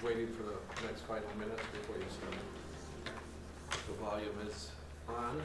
waiting for the next final minutes before you see the volume is on.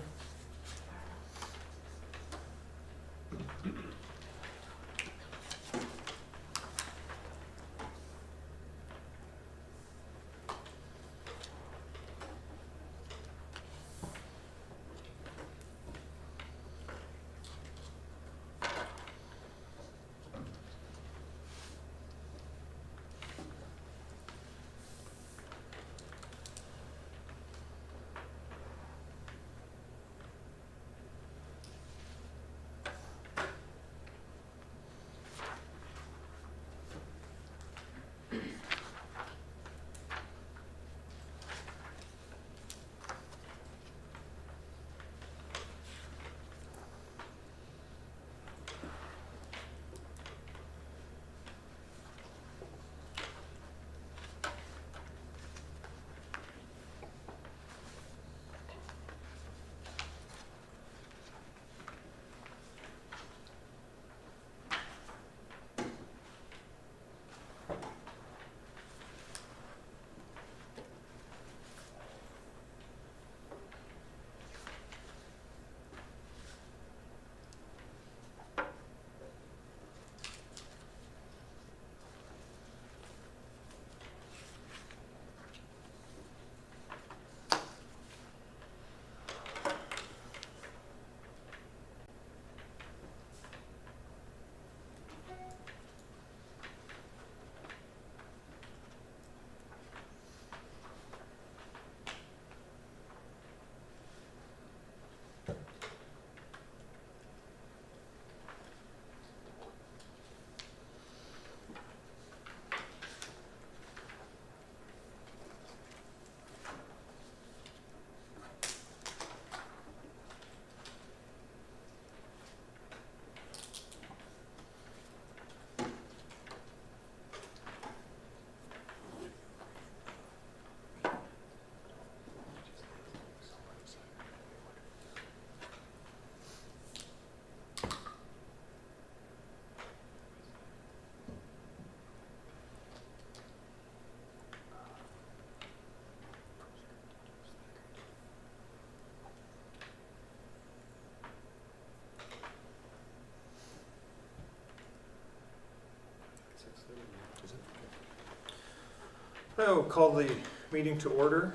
I will call the meeting to order.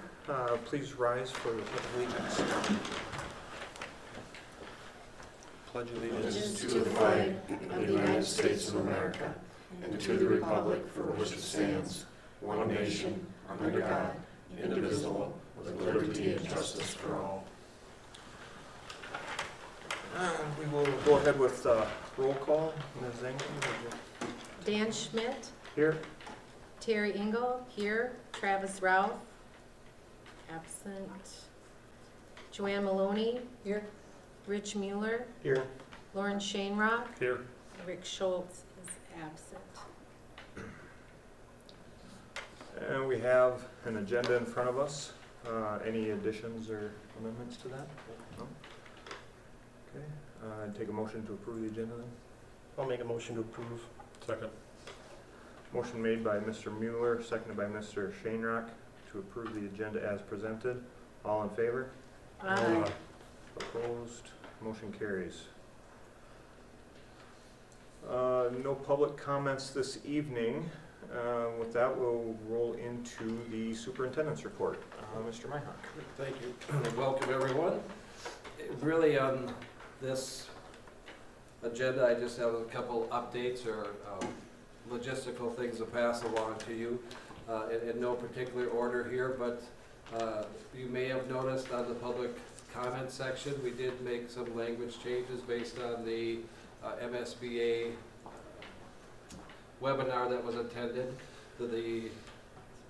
Please rise for the Pledge of Allegiance. Pledge Allegiance to the flag of the United States of America and to the republic for which it stands, one nation, under God, indivisible, with liberty and justice for all. We will go ahead with roll call. Ms. Engel, would you- Dan Schmidt, here. Terry Engel, here. Travis Ralph, absent. Joanne Maloney, here. Rich Mueller, Here. Lauren Shanerock, Here. Rick Schultz is absent. And we have an agenda in front of us. Any additions or amendments to that? No? Okay. Take a motion to approve the agenda then. I'll make a motion to approve. Second. Motion made by Mr. Mueller, seconded by Mr. Shanerock to approve the agenda as presented. All in favor? Aye. Opposed? Motion carries. No public comments this evening. With that, we'll roll into the superintendent's report. Mr. Myhock. Thank you, and welcome everyone. Really on this agenda, I just have a couple updates or logistical things to pass along to you in no particular order here, but you may have noticed on the public comment section, we did make some language changes based on the MSBA webinar that was attended. The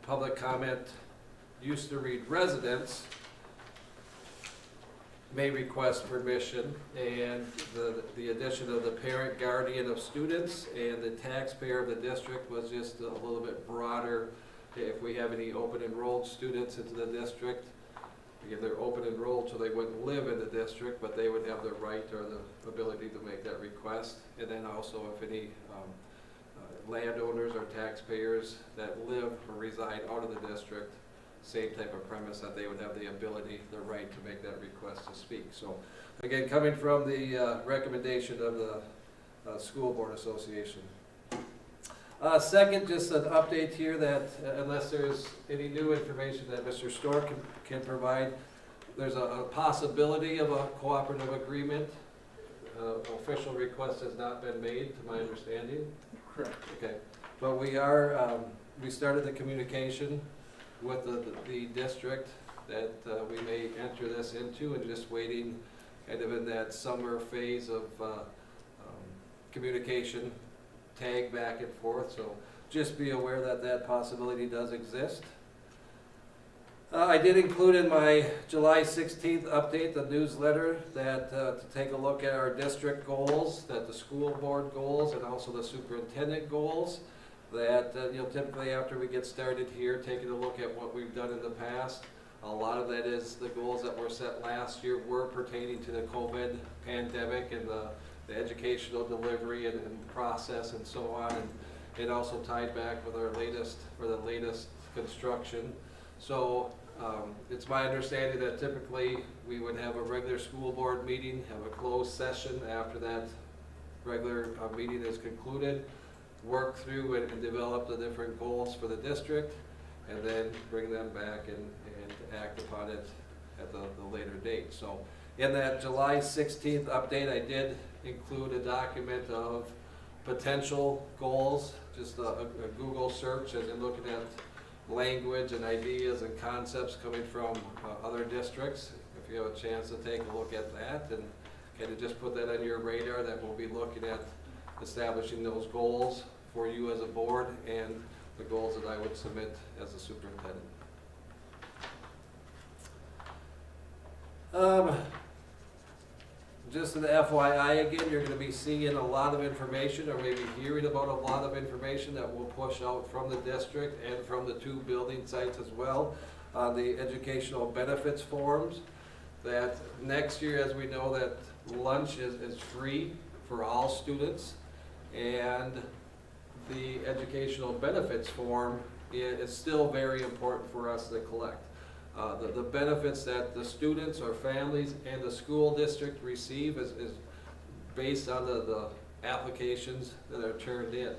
public comment used to read residents may request permission, and the addition of the parent guardian of students and the taxpayer of the district was just a little bit broader. If we have any open enrolled students into the district, again, they're open enrolled so they wouldn't live in the district, but they would have the right or the ability to make that request. And then also if any landowners or taxpayers that live or reside out of the district, same type of premise, that they would have the ability, the right to make that request to speak. So again, coming from the recommendation of the School Board Association. Second, just an update here that unless there's any new information that Mr. Stork can provide, there's a possibility of a cooperative agreement. Official request has not been made, to my understanding. Correct. Okay, but we started the communication with the district that we may enter this into, and just waiting kind of in that summer phase of communication, tag back and forth, so just be aware that that possibility does exist. I did include in my July 16th update, the newsletter, that to take a look at our district goals, that the school board goals, and also the superintendent goals, that typically after we get started here, taking a look at what we've done in the past, a lot of that is the goals that were set last year were pertaining to the COVID pandemic and the educational delivery and process and so on, and it also tied back with our latest construction. So it's my understanding that typically we would have a regular school board meeting, have a closed session after that regular meeting is concluded, work through and develop the different goals for the district, and then bring them back and act upon it at the later date. So in that July 16th update, I did include a document of potential goals, just a Google search, and looking at language and ideas and concepts coming from other districts. If you have a chance to take a look at that, and kind of just put that on your radar, that we'll be looking at establishing those goals for you as a board and the goals that I would submit as a superintendent. Just an FYI again, you're going to be seeing a lot of information, or maybe hearing about a lot of information that we'll push out from the district and from the two building sites as well on the educational benefits forms. That next year, as we know, that lunch is free for all students, and the educational benefits form is still very important for us to collect. The benefits that the students or families and the school district receive is based on the applications that are turned in.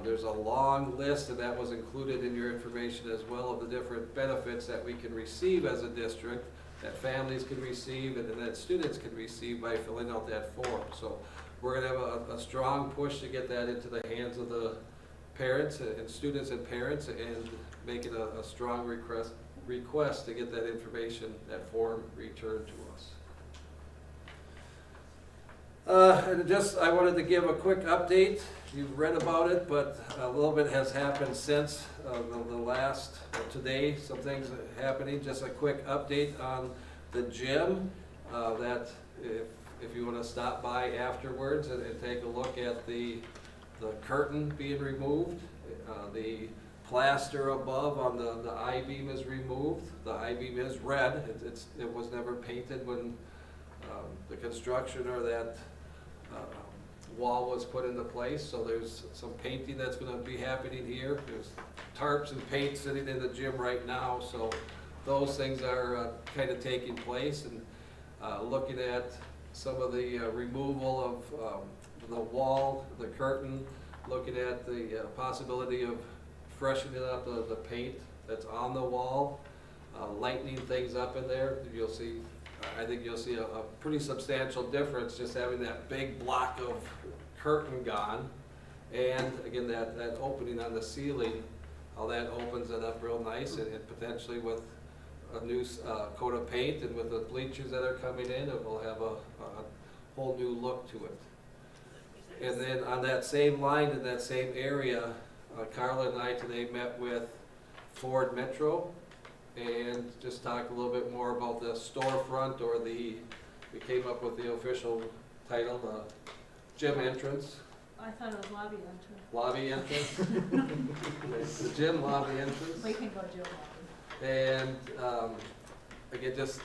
There's a long list, and that was included in your information as well, of the different benefits that we can receive as a district, that families can receive, and that students can receive by filling out that form. So we're going to have a strong push to get that into the hands of the parents and students and parents, and make it a strong request to get that information, that form, returned to us. And I wanted to give a quick update. You've read about it, but a little bit has happened since the last, today, some things are happening. Just a quick update on the gym, that if you want to stop by afterwards and take a look at the curtain being removed, the plaster above on the I-beam is removed. The I-beam is red. It was never painted when the construction or that wall was put into place. So there's some painting that's going to be happening here. There's tarps and paint sitting in the gym right now. So those things are kind of taking place, and looking at some of the removal of the wall, the curtain, looking at the possibility of freshening up the paint that's on the wall, lightening things up in there. I think you'll see a pretty substantial difference just having that big block of curtain gone, and again that opening on the ceiling, how that opens it up real nice, and potentially with a new coat of paint and with the bleachers that are coming in, it will have a whole new look to it. And then on that same line, in that same area, Carla and I today met with Ford Metro and just talked a little bit more about the storefront, or we came up with the official title, the gym entrance. I thought it was lobby entrance. Lobby entrance. The gym lobby entrance. We can go gym lobby. And again, just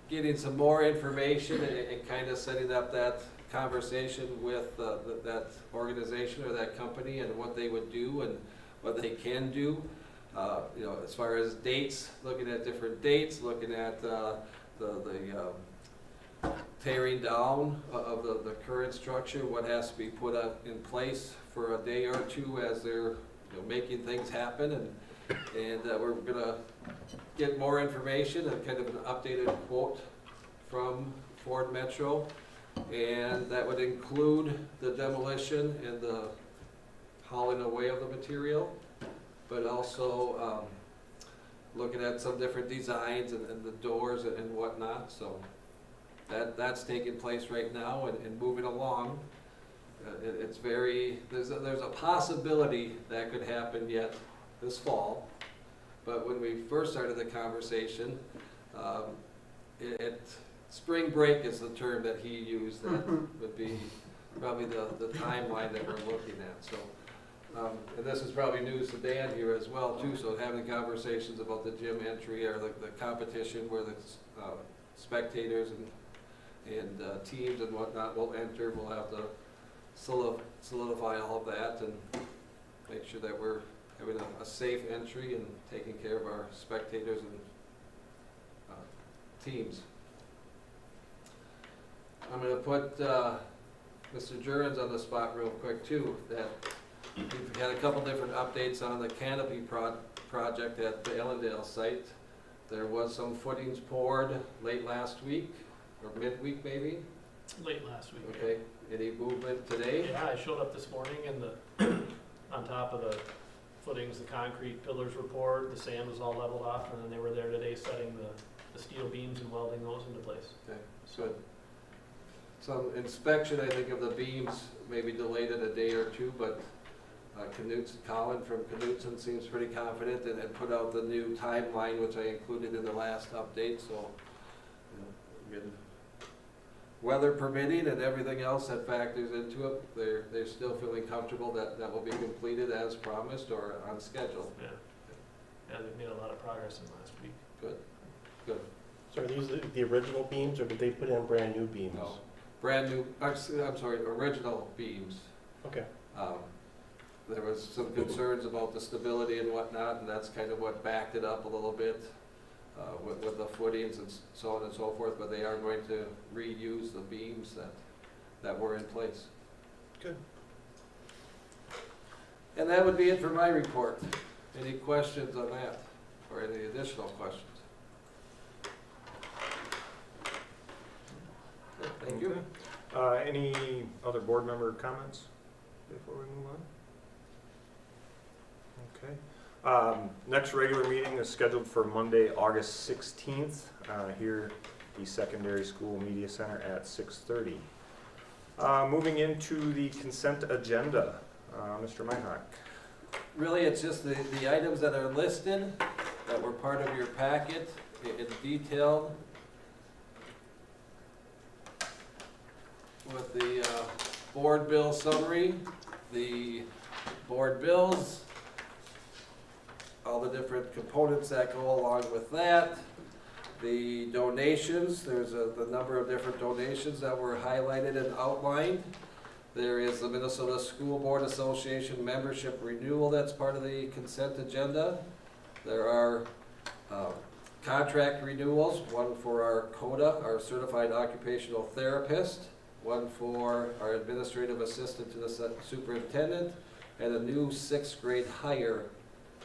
getting some more information and kind of setting up that conversation with that organization or that company and what they would do, and what they can do. You know, as far as dates, looking at different dates, looking at the tearing down of the current structure, what has to be put up in place for a day or two as they're, you know, making things happen, and we're gonna get more information and kind of an updated quote from Ford Metro, and that would include the demolition and the hauling away of the material, but also looking at some different designs and the doors and whatnot. So that's taking place right now and moving along. It's very, there's a possibility that could happen yet this fall, but when we first started the conversation, spring break is the term that he used, that would be probably the timeline that we're looking at. So, and this is probably news to Dan here as well too, so having conversations about the gym entry or the competition where the spectators and teams and whatnot will enter, we'll have to solidify all of that and make sure that we're having a safe entry and taking care of our spectators and teams. I'm going to put Mr. Jurens on the spot real quick too, that we've had a couple different updates on the canopy project at the Allendale site. There was some footings poured late last week, or midweek maybe? Late last week. Okay, any movement today? Yeah, I showed up this morning and the, on top of the footings, the concrete pillars were poured, the sand was all leveled off, and then they were there today setting the steel beams and welding those into place. Okay, good. Some inspection, I think, of the beams maybe delayed it a day or two, but Colin from Knutson seems pretty confident and had put out the new timeline, which I included in the last update. So, you know, again, weather permitting and everything else that factors into it, they're still feeling comfortable that that will be completed as promised or on schedule. Yeah. Yeah, they've made a lot of progress in the last week. Good, good. So are these the original beams, or did they put in brand new beams? No, brand new, I'm sorry, original beams. Okay. There was some concerns about the stability and whatnot, and that's kind of what backed it up a little bit with the footings and so on and so forth, but they are going to reuse the beams that were in place. Good. And that would be it for my report. Any questions on that, or any additional questions? Good, thank you. Any other board member comments before we move on? Okay. Next regular meeting is scheduled for Monday, August 16th, here at the Secondary School Media Center at 6:30. Moving into the consent agenda, Mr. Meinhock. Really, it's just the items that are listed that were part of your packet. It's detailed with the board bill summary, the board bills, all the different components that go along with that, the donations. There's the number of different donations that were highlighted and outlined. There is the Minnesota School Board Association membership renewal that's part of the consent agenda. There are contract renewals, one for our CODA, our Certified Occupational Therapist, one for our administrative assistant to the superintendent, and a new 6th grade hire.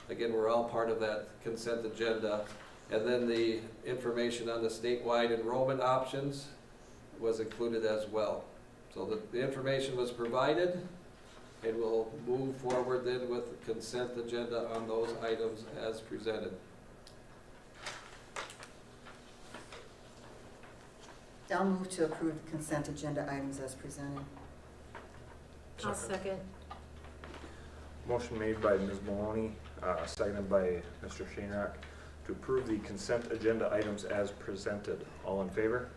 Again, we're all part of that consent agenda. And then the information on the statewide enrollment options was included as well. So the information was provided, and we'll move forward then with the consent agenda on those items as presented. I'll move to approve the consent agenda items as presented. I'll second. Motion made by Ms. Maloney, seconded by Mr. Shainrock, to approve the consent agenda items as presented. All in favor?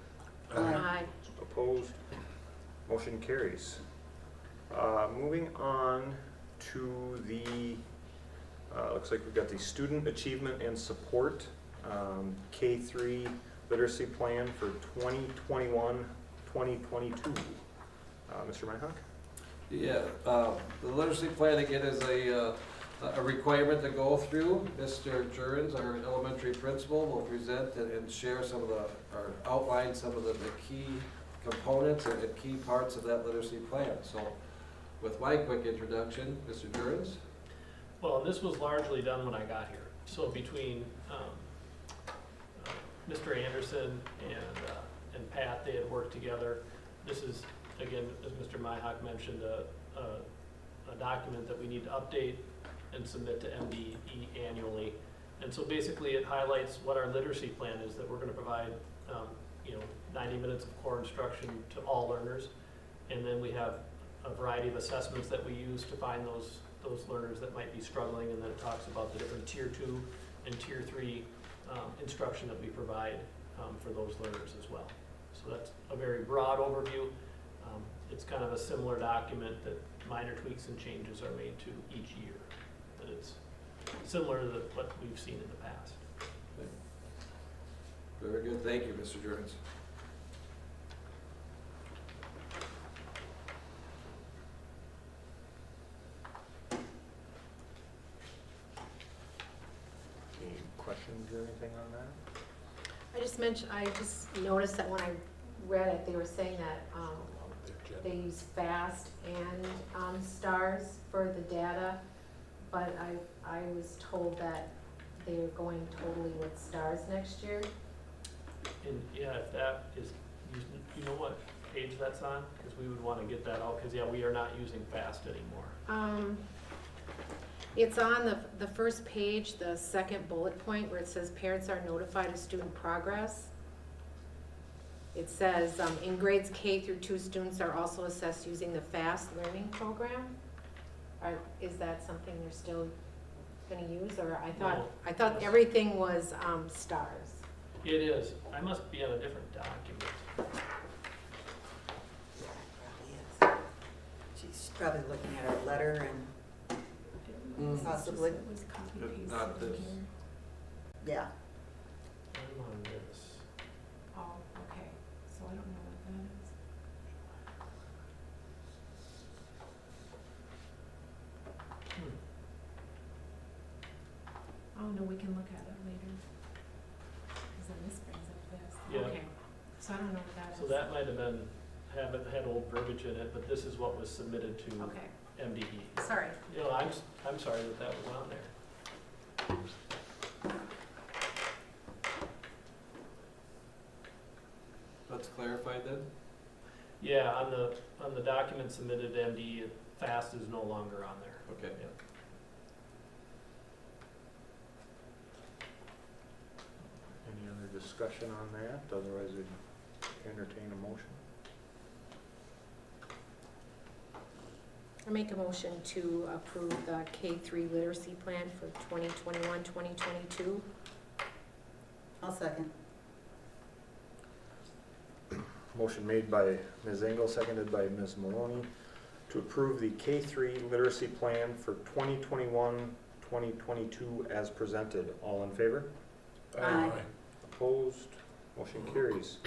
Aye. Opposed? Motion carries. Moving on to the, looks like we've got the Student Achievement and Support K-3 Literacy Plan for 2021-2022. Mr. Meinhock? Yeah, the literacy plan again is a a requirement to go through. Mr. Jurens, our elementary principal, will present and share some of the, or outline some of the key components and key parts of that literacy plan. So with my quick introduction, Mr. Jurens. Well, and this was largely done when I got here. So between Mr. Anderson and Pat, they had worked together. This is, again, as Mr. Myhock mentioned, a document that we need to update and submit to MDE annually. And so basically it highlights what our literacy plan is, that we're going to provide 90 minutes of core instruction to all learners. And then we have a variety of assessments that we use to find those learners that might be struggling, and then it talks about the different tier 2 and tier 3 instruction that we provide for those learners as well. So that's a very broad overview. It's kind of a similar document that minor tweaks and changes are made to each year, but it's similar to what we've seen in the past. Very good. Thank you, Mr. Jurens. Any questions or anything on that? I just noticed that when I read it, they were saying that they use FAST and STARS for the data, but I was told that they're going totally with STARS next year. And yeah, if that is, you know what page that's on? Because we would want to get that out, because yeah, we are not using FAST anymore. It's on the first page, the second bullet point, where it says parents are notified of student progress. It says, in grades K through 2, students are also assessed using the FAST learning program. Is that something they're still gonna use, or No. I thought everything was STARS. It is. I must be on a different document. She's probably looking at our letter and possibly, If not this. yeah. I'm on this. Oh, okay, so I don't know what that is. Oh, no, we can look at it later. Cause then this brings up this. Yeah. Okay, so I don't know what that is. So that might have been, haven't had old verbiage in it, but this is what was submitted to Okay, MDE. sorry. You know, I'm sorry that was on there. Let's clarify then. Yeah, on the document submitted to MDE, FAST is no longer on there. Okay. Yeah. Any other discussion on that? Otherwise, we'd entertain a motion. I make a motion to approve the K-3 literacy plan for 2021-2022. I'll second. Motion made by Ms. Engel, seconded by Ms. Maloney, to approve the K-3 literacy plan for 2021-2022 as presented. All in favor? Aye. Opposed? Motion carries.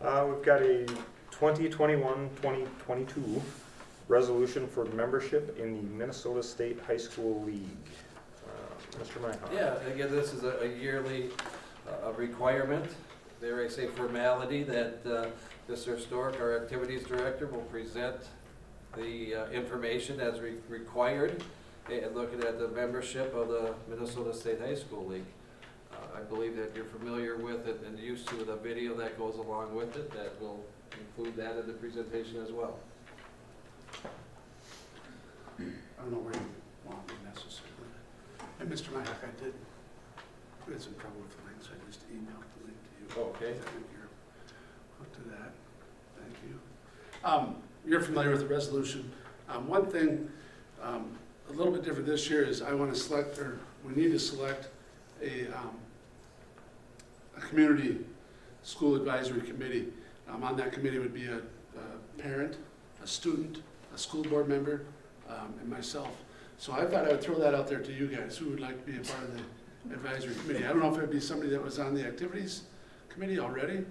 We've got a 2021-2022 resolution for membership in the Minnesota State High School League. Mr. Myhoff. Yeah, again, this is a yearly requirement, dare I say formality, that Mr. Stork, our activities director, will present the information as required, and looking at the membership of the Minnesota State High School League. I believe that you're familiar with it and used to the video that goes along with it, that will include that in the presentation as well. I don't know where you want me necessarily. And Mr. Myhock, I did get some trouble with the link, so I just emailed the link to you. Okay. I think you're hooked to that. Thank you. You're familiar with the resolution. One thing a little bit different this year is I want to select, or we need to select a community school advisory committee. On that committee would be a parent, a student, a school board member, and myself. So I thought I would throw that out there to you guys, who would like to be a part of the advisory committee. I don't know if it'd be somebody that was on the activities committee already.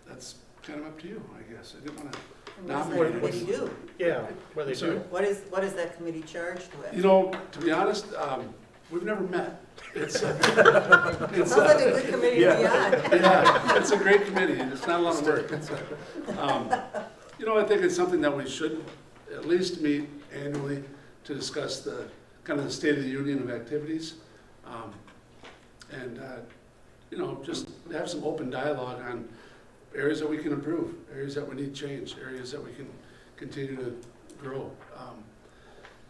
That's kind of up to you, I guess. I didn't want to What does that nominated. committee do? Yeah, what they Sorry. do. What is that committee charged with? You know, to be honest, we've never met. It's, it's, Sounds like a good committee to be on. yeah, it's a great committee, and it's not a lot of work. It's, you know, I think it's something that we should at least meet annually to discuss the, kind of the state of the union of activities. And, you know, just have some open dialogue on areas that we can improve, areas that we need change, areas that we can continue to grow.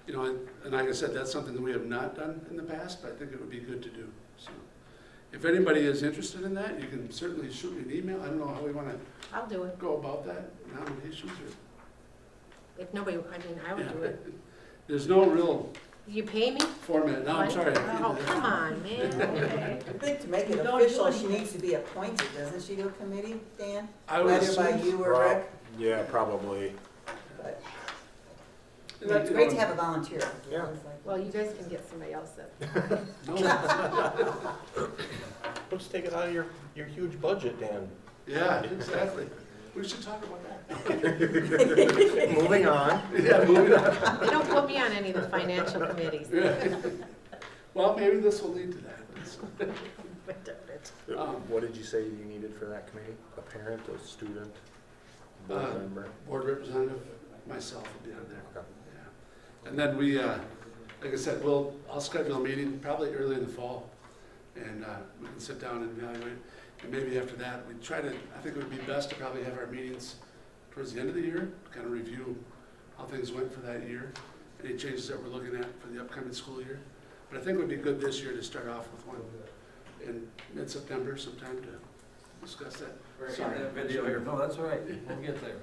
You know, and like I said, that's something that we have not done in the past, but I think it would be good to do. So, if anybody is interested in that, you can certainly shoot me an email. I don't know how we want to I'll do it. go about that, nominations or. If nobody, I mean, I would do it. There's no real You pay me? format. No, I'm sorry. Oh, come on, man. I think to make it Don't do official, she anything. needs to be appointed, doesn't she, to a committee, Dan? I would Whether by assume. you or Rick, Yeah, probably. but And that, it's you great to know, have a volunteer. Yeah. Well, you guys can get somebody else that. no. Let's take it out of your huge budget, Dan. Yeah, exactly. We should talk about that. Moving on. Yeah, moving on. They don't put me on any of the financial committees. Well, maybe this will lead to that. What did you say you needed for that committee? A parent, a student, board Uh, member? Board representative, myself will be on there. Okay. Yeah. And then we, like I said, I'll schedule a meeting probably early in the fall. And we can sit down and evaluate. And maybe after that, we try to, I think it would be best to probably have our meetings towards the end of the year, kind of review how things went for that year, any changes that we're looking at for the upcoming school year. But I think it would be good this year to start off with one in mid-September sometime to discuss that. Sorry, that video here. No, that's all right. We'll get there.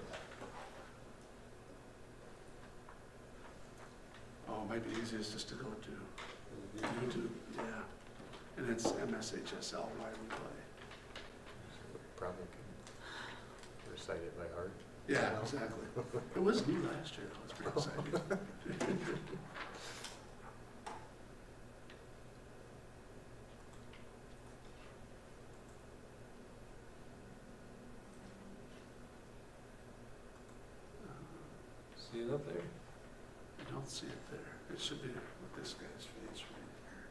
Oh, it might be easiest just to go to YouTube, yeah. And it's MSHSL, why we play. Probably can recite it by heart. Yeah, exactly. It was new last year, though. It's pretty exciting. See it up there? I don't see it there. It should be with this guy's face right here.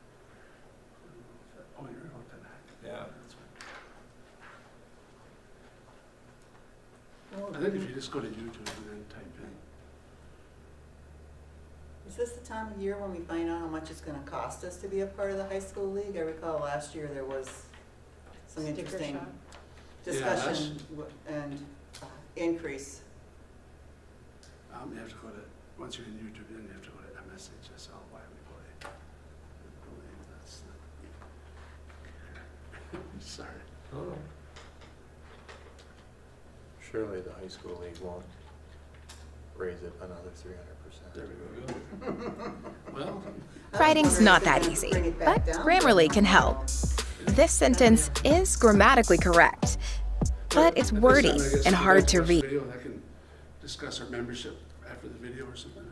Oh, you're on that. Yeah. That's right. I think if you just go to YouTube and then type in. Is this the time of year when we find out how much it's gonna cost us to be a part of the high school league? I recall last year there was some Sticker interesting shock. discussion and increase. You have to go to, once you're in YouTube, then you have to go to MSHSL, why we play. I believe that's the. Sorry. Oh, Surely the high school league won't raise it another 300%. There we go. Well, Writing's not that easy, but Grammarly can help. This sentence is grammatically correct, but it's wordy and hard to read. video, I can discuss our membership after the video or something.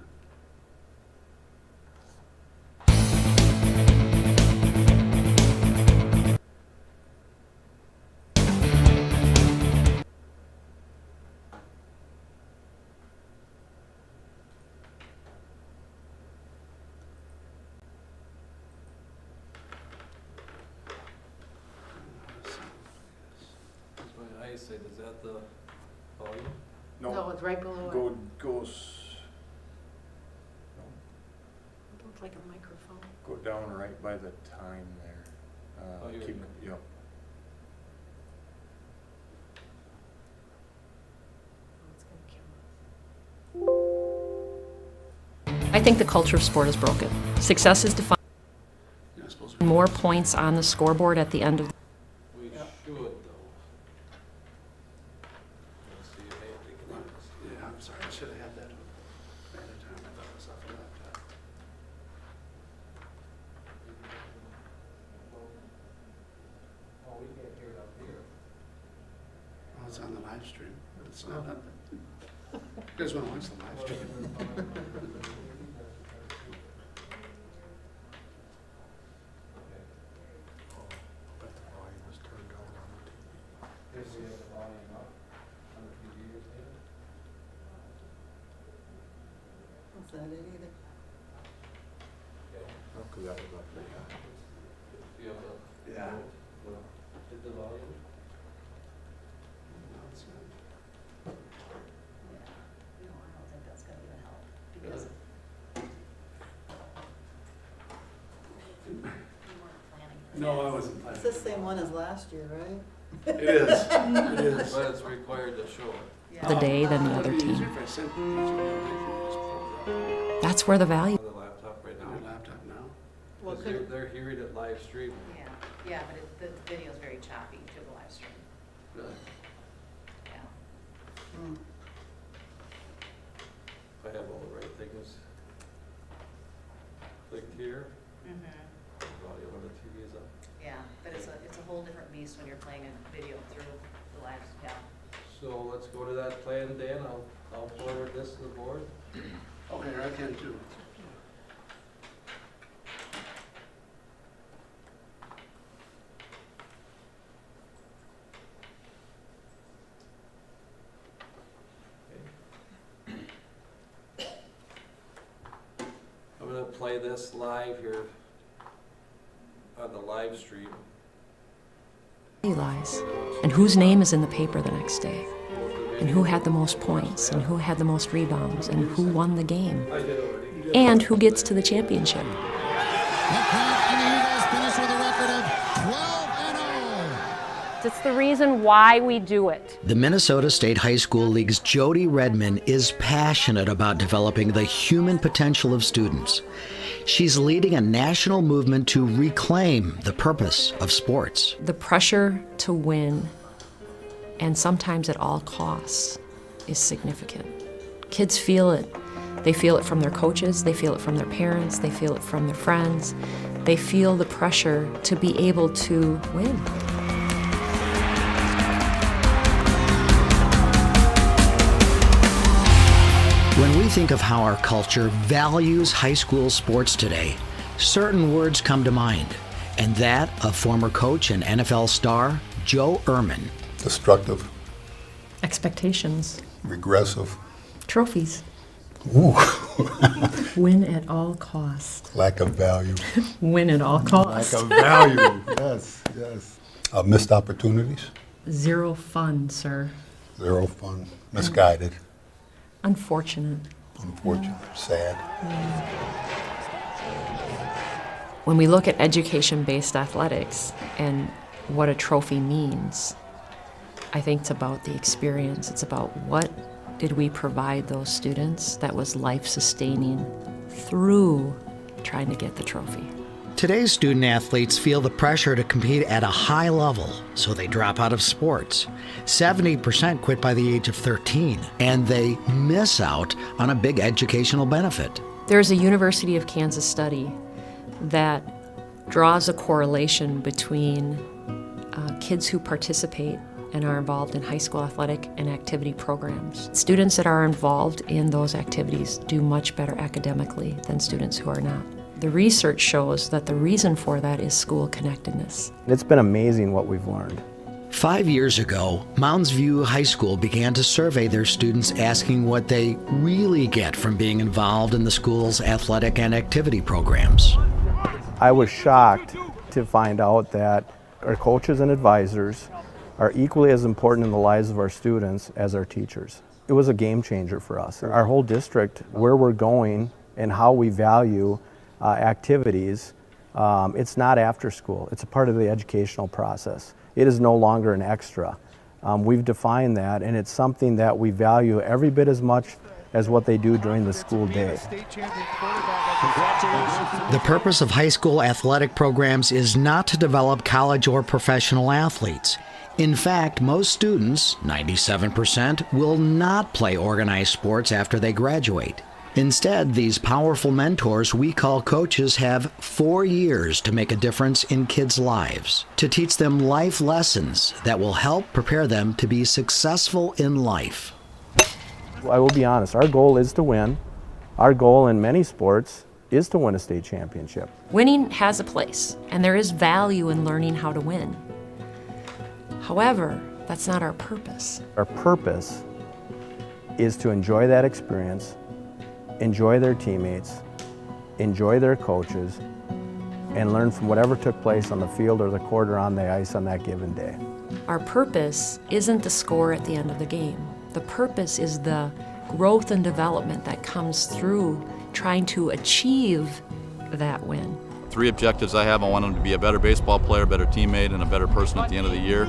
that's my eyesight. Is that the volume? No, it's right below it. Goes, It looks like a microphone. go down right by the time there. Oh, here we Keep, go. yep. Oh, it's gonna kill us. I think the culture of sport is broken. Success is defined Yeah, I suppose by more points on the scoreboard at the end of We should, though. Let's see if Andy can hear us. Yeah, I'm sorry, I should have had that ahead of time. I thought it was off the laptop. Oh, we can't hear it up here. Oh, it's on the live stream. It's not on the. You guys want to watch the live stream? But the volume was turned down on the TV. Does he have the volume up on the TV or something? We got it up pretty high. You have the- Yeah. Hit the volume. No, it's not. No, I don't think that's gonna even help, because we weren't planning for No, I wasn't It's planning. the same one as last year, right? It is, it is. But it's required to show it. the day than the other It'd be team. easier if I sent the picture, you know, if you just pulled it That's where the value. On the laptop right up on now. your laptop now. Well, Because they're hearing it live stream. Yeah, yeah, but the video's very choppy to the live stream, Really? yeah. Mm. If I have all the right things clicked here, volume on the TV is up. Yeah, but it's a whole different beast when you're playing a video through the live, yeah. So let's go to that plan, Dan. I'll forward this to the board. Okay, I can too. I'm gonna play this live here on the live stream. lies, and whose name is in the paper the next day, and who had the most points, and who had the most rebounds, and who won the game, I did already. and who gets to the championship. It's the reason why we do it. The Minnesota State High School League's Jody Redman is passionate about developing the human potential of students. She's leading a national movement to reclaim the purpose of sports. The pressure to win, and sometimes at all costs, is significant. Kids feel it. They feel it from their coaches, they feel it from their parents, they feel it from their friends. They feel the pressure to be able to win. When we think of how our culture values high school sports today, certain words come to mind, and that of former coach and NFL star Joe Ehrmann. Destructive, Expectations, regressive, trophies, ooh, win at all costs. lack of value, Win at all lack costs. of value, yes, yes. Missed opportunities, Zero fun, sir. zero fun, misguided, Unfortunate. unfortunate, sad. When we look at education-based athletics and what a trophy means, I think it's about the experience. It's about what did we provide those students that was life-sustaining through trying to get the trophy. Today's student athletes feel the pressure to compete at a high level, so they drop out of sports. 70% quit by the age of 13, and they miss out on a big educational benefit. There's a University of Kansas study that draws a correlation between kids who participate and are involved in high school athletic and activity programs. Students that are involved in those activities do much better academically than students who are not. The research shows that the reason for that is school connectedness. It's been amazing what we've learned. 5 years ago, Mounds View High School began to survey their students, asking what they really get from being involved in the school's athletic and activity programs. I was shocked to find out that our coaches and advisors are equally as important in the lives of our students as our teachers. It was a game changer for us. Our whole district, where we're going and how we value activities, it's not after school. It's a part of the educational process. It is no longer an extra. We've defined that, and it's something that we value every bit as much as what they do during the school day. The purpose of high school athletic programs is not to develop college or professional athletes. In fact, most students, 97%, will not play organized sports after they graduate. Instead, these powerful mentors we call coaches have 4 years to make a difference in kids' lives, to teach them life lessons that will help prepare them to be successful in life. I will be honest, our goal is to win. Our goal in many sports is to win a state championship. Winning has a place, and there is value in learning how to win. However, that's not our purpose. Our purpose is to enjoy that experience, enjoy their teammates, enjoy their coaches, and learn from whatever took place on the field or the court or on the ice on that given day. Our purpose isn't the score at the end of the game. The purpose is the growth and development that comes through trying to achieve that win. 3 objectives I have. I want them to be a better baseball player, a better teammate, and a better person at the end of the year.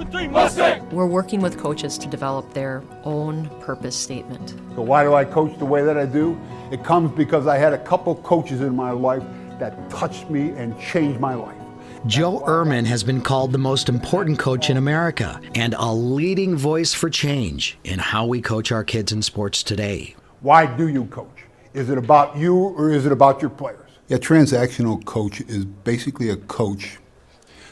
We're working with coaches to develop their own purpose statement. So why do I coach the way that I do? It comes because I had a couple coaches in my life that touched me and changed my life. Joe Ehrman has been called the most important coach in America and a leading voice for change in how we coach our kids in sports today. Why do you coach? Is it about you or is it about your players? Yeah, transactional coach is basically a coach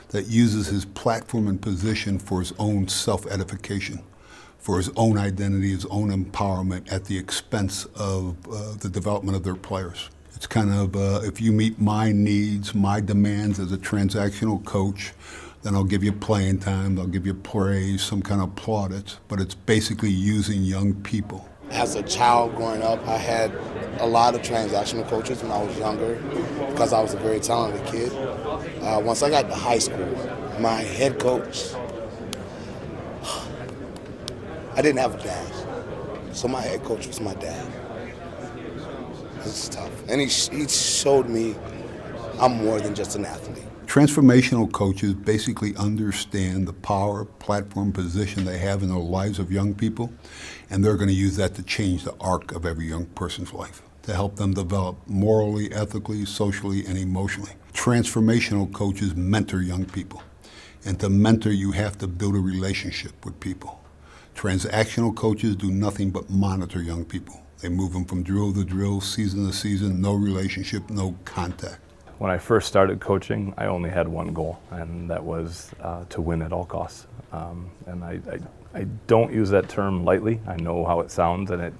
that uses his platform and position for his own self-edification, for his own identity, his own empowerment at the expense of the development of their players. It's kind of, if you meet my needs, my demands as a transactional coach, then I'll give you playing time, I'll give you praise, some kind of plaudits, but it's basically using young people. As a child growing up, I had a lot of transactional coaches when I was younger because I was a very talented kid. Once I got to high school, my head coach, I didn't have a dad, so my head coach was my dad. It's tough. And he showed me I'm more than just an athlete. Transformational coaches basically understand the power, platform, position they have in the lives of young people, and they're going to use that to change the arc of every young person's life, to help them develop morally, ethically, socially, and emotionally. Transformational coaches mentor young people, and to mentor you have to build a relationship with people. Transactional coaches do nothing but monitor young people. They move them from drill to drill, season to season, no relationship, no contact. When I first started coaching, I only had one goal, and that was to win at all costs. And I don't use that term lightly. I know how it sounds, and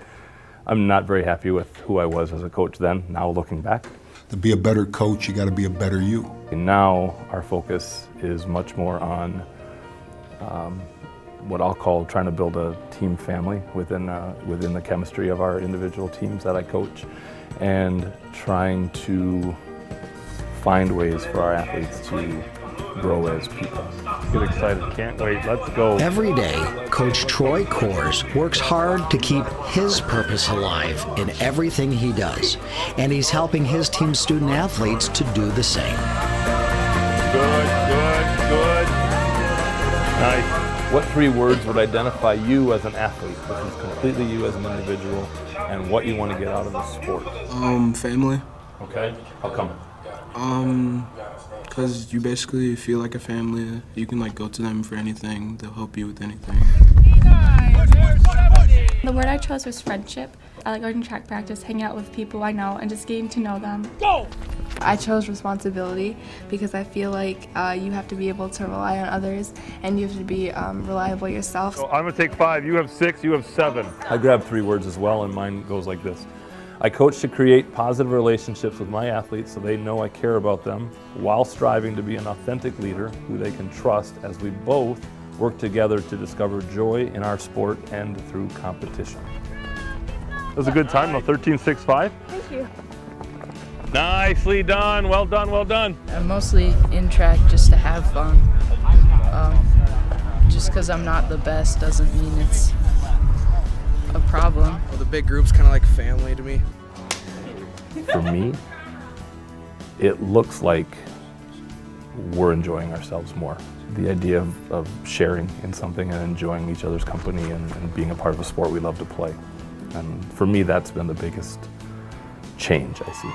I'm not very happy with who I was as a coach then, now looking back. To be a better coach, you got to be a better you. And now our focus is much more on what I'll call trying to build a team family within the chemistry of our individual teams that I coach, and trying to find ways for our athletes to grow as people. Get excited, can't wait, let's go. Every day, Coach Troy Kors works hard to keep his purpose alive in everything he does, and he's helping his team's student athletes to do the same. Good. Nice. What 3 words would identify you as an athlete? This is completely you as an individual and what you want to get out of the sport. Family. Okay, how come? Because you basically feel like a family. You can go to them for anything. They'll help you with anything. The word I chose was friendship. I like going to track practice, hanging out with people I know, and just getting to know them. Go! I chose responsibility because I feel like you have to be able to rely on others, and you have to be reliable yourself. So I'm going to take 5, you have 6, you have 7. I grabbed 3 words as well, and mine goes like this. I coach to create positive relationships with my athletes so they know I care about them, while striving to be an authentic leader who they can trust as we both work together to discover joy in our sport and through competition. That was a good time, though. 13.65. Thank you. Nicely done. Well done, well done. I'm mostly in track just to have fun. Just because I'm not the best doesn't mean it's a problem. Well, the big group's kind of like family to me. For me, it looks like we're enjoying ourselves more. The idea of sharing in something and enjoying each other's company and being a part of a sport we love to play. And for me, that's been the biggest change I see.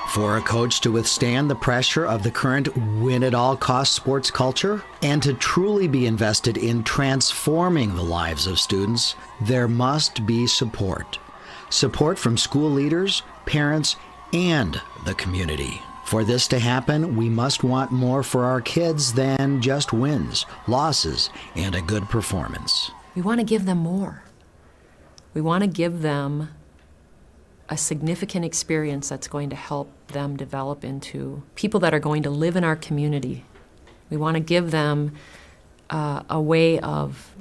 For a coach to withstand the pressure of the current win-at-all-cost sports culture and to truly be invested in transforming the lives of students, there must be support. Support from school leaders, parents, and the community. For this to happen, we must want more for our kids than just wins, losses, and a good performance. We want to give them more. We want to give them a significant experience that's going to help them develop into people that are going to live in our community. We want to give them a way of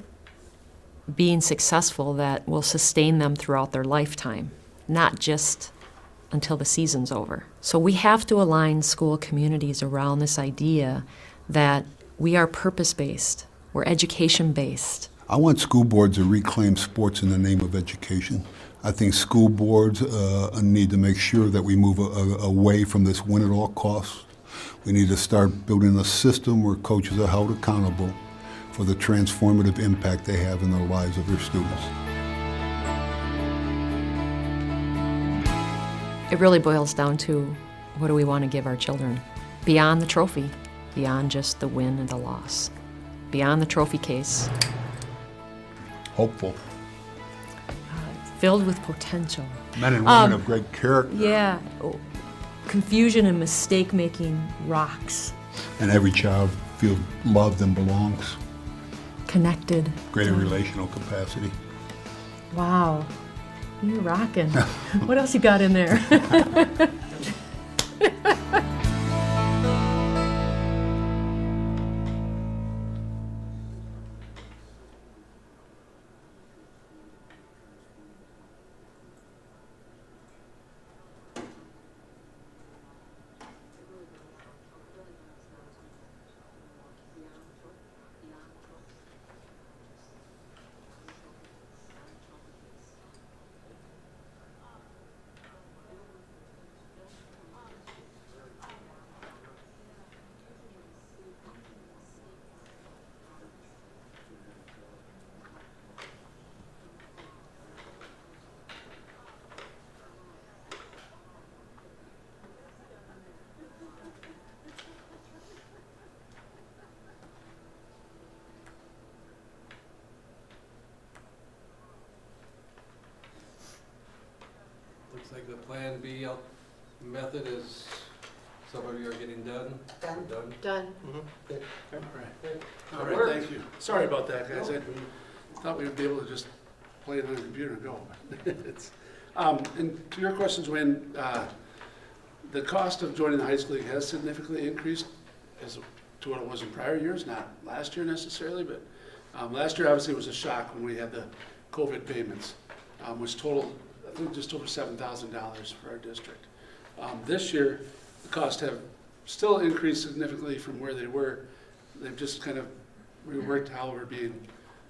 being successful that will sustain them throughout their lifetime, not just until the season's over. So we have to align school communities around this idea that we are purpose-based, we're education-based. I want school boards to reclaim sports in the name of education. I think school boards need to make sure that we move away from this win at all costs. We need to start building a system where coaches are held accountable for the transformative impact they have in the lives of their students. It really boils down to, what do we want to give our children? Beyond the trophy, beyond just the win and the loss, beyond the trophy case. Hopeful. Filled with potential. Men and women of great character. Yeah. Confusion and mistake-making rocks. And every child feels loved and belongs. Connected. Greater relational capacity. Wow. You're rocking. What else you got in there? Looks like the Plan B method is, some of you are getting done. Done. Done. Good. All right. All All right, right, thank you. Sorry about that, guys. No. I thought we would be able to just play it on the computer and go. It's, and to your questions, Wayne, the cost of joining the high school league has significantly increased as to what it was in prior years, not last year necessarily, but last year obviously was a shock when we had the COVID payments, which totaled, I think, just over $7,000 for our district. This year, the costs have still increased significantly from where they were. They've just kind of reworked how we're being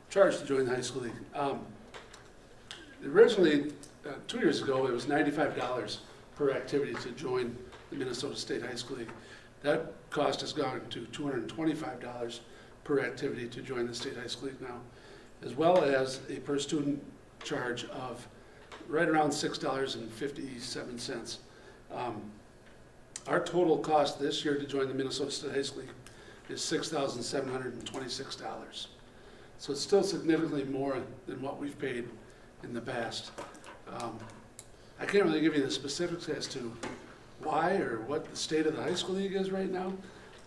charged to join the high school league. Originally, 2 years ago, it was $95 per activity to join the Minnesota State High School League. That cost has gone to $225 per activity to join the State High School League now, as well as a per student charge of right around $6.57. Our total cost this year to join the Minnesota State High School League is $6,726. So it's still significantly more than what we've paid in the past. I can't really give you the specifics as to why or what the state of the high school league is right now.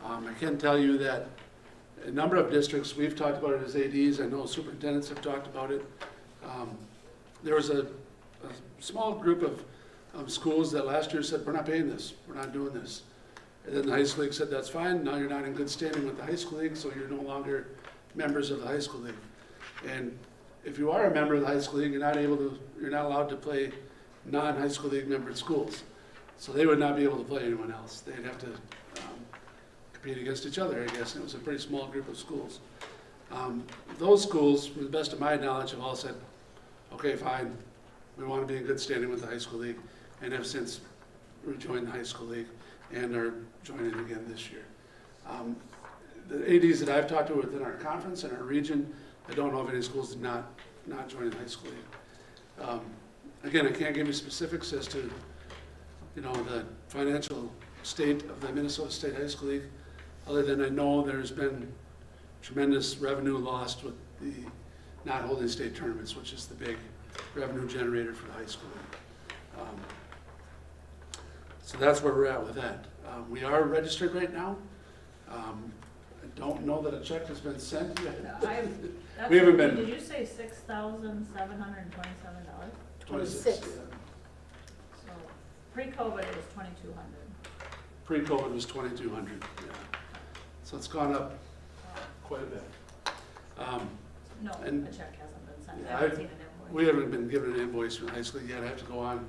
I can tell you that a number of districts, we've talked about it as ADs, I know superintendents have talked about it. There was a small group of schools that last year said, we're not paying this, we're not doing this. And then the high school league said, that's fine, now you're not in good standing with the high school league, so you're no longer members of the high school league. And if you are a member of the high school league, you're not allowed to play non-high school league membered schools. So they would not be able to play anyone else. They'd have to compete against each other, I guess, and it was a pretty small group of schools. Those schools, to the best of my knowledge, have all said, okay, fine, we want to be in good standing with the high school league, and have since rejoined the high school league and are joining again this year. The ADs that I've talked to within our conference and our region, I don't know of any schools that not joining the high school league. Again, I can't give you specifics as to the financial state of the Minnesota State High School League, other than I know there's been tremendous revenue lost with the not holding state tournaments, which is the big revenue generator for the high school league. So that's where we're at with that. We are registered right now. I don't know that a check has been sent yet. We haven't been. Did you say $6,727? 26. So pre-COVID it was 2,200. Pre-COVID was 2,200. Yeah. So it's gone up quite a bit. No, and a check hasn't been sent. Yeah, I haven't seen an invoice. we haven't been given an invoice from the high school yet. I have to go on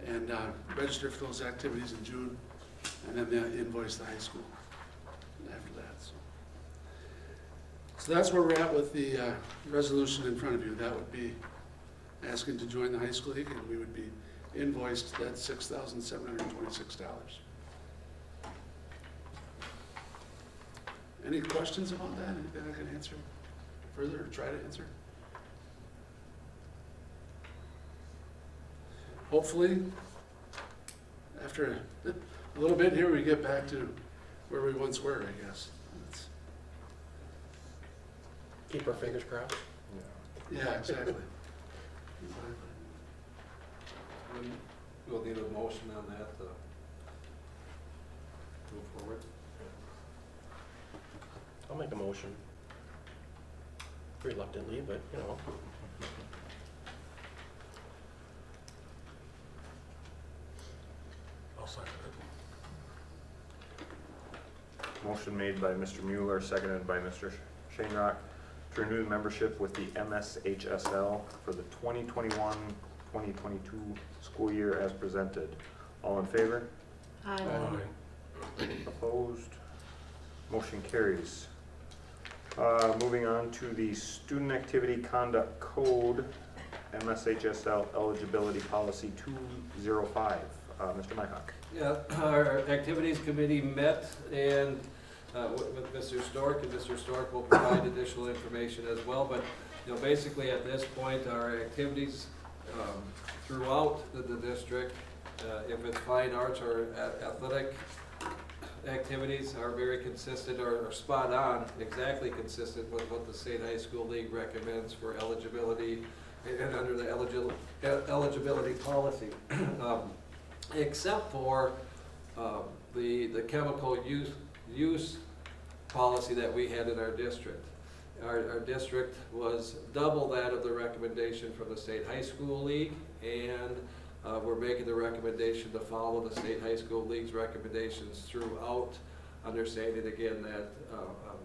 and register for those activities in June, and then invoice the high school after that. So that's where we're at with the resolution in front of you. That would be asking to join the high school league, and we would be invoiced that $6,726. Any questions about that? Anything I can answer further or try to answer? Hopefully, after a little bit here, we get back to where we once were, I guess. Keep our fingers crossed. Yeah, exactly. We'll need a motion on that to move forward. I'll make a motion. Reluctantly, but you know. I'll second it. Motion made by Mr. Mueller, seconded by Mr. Shanerock, to renew membership with the MSHSL for the 2021-2022 school year as presented. All in favor? Aye. Opposed? Motion carries. Moving on to the Student Activity Conduct Code, MSHSL Eligibility Policy 205. Mr. Myhock. Yeah, our activities committee met and with Mr. Stork, and Mr. Stork will provide additional information as well. But you know, basically at this point, our activities throughout the district, if it's fine arts or athletic activities, are very consistent or spot on, exactly consistent with what the State High School League recommends for eligibility and under the eligibility policy. Except for the chemical use policy that we had in our district. Our district was double that of the recommendation from the State High School League, and we're making the recommendation to follow the State High School League's recommendations throughout, understanding again that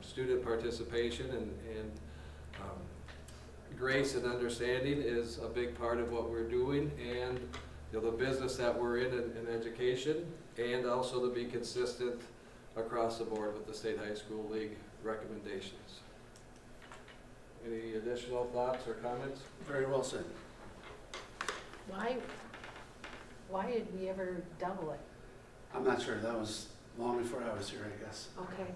student participation and grace and understanding is a big part of what we're doing, and you know, the business that we're in education, and also to be consistent across the board with the State High School League recommendations. Any additional thoughts or comments? Very well said. Why did we ever double it? I'm not sure. That was long before I was here, I guess. Okay.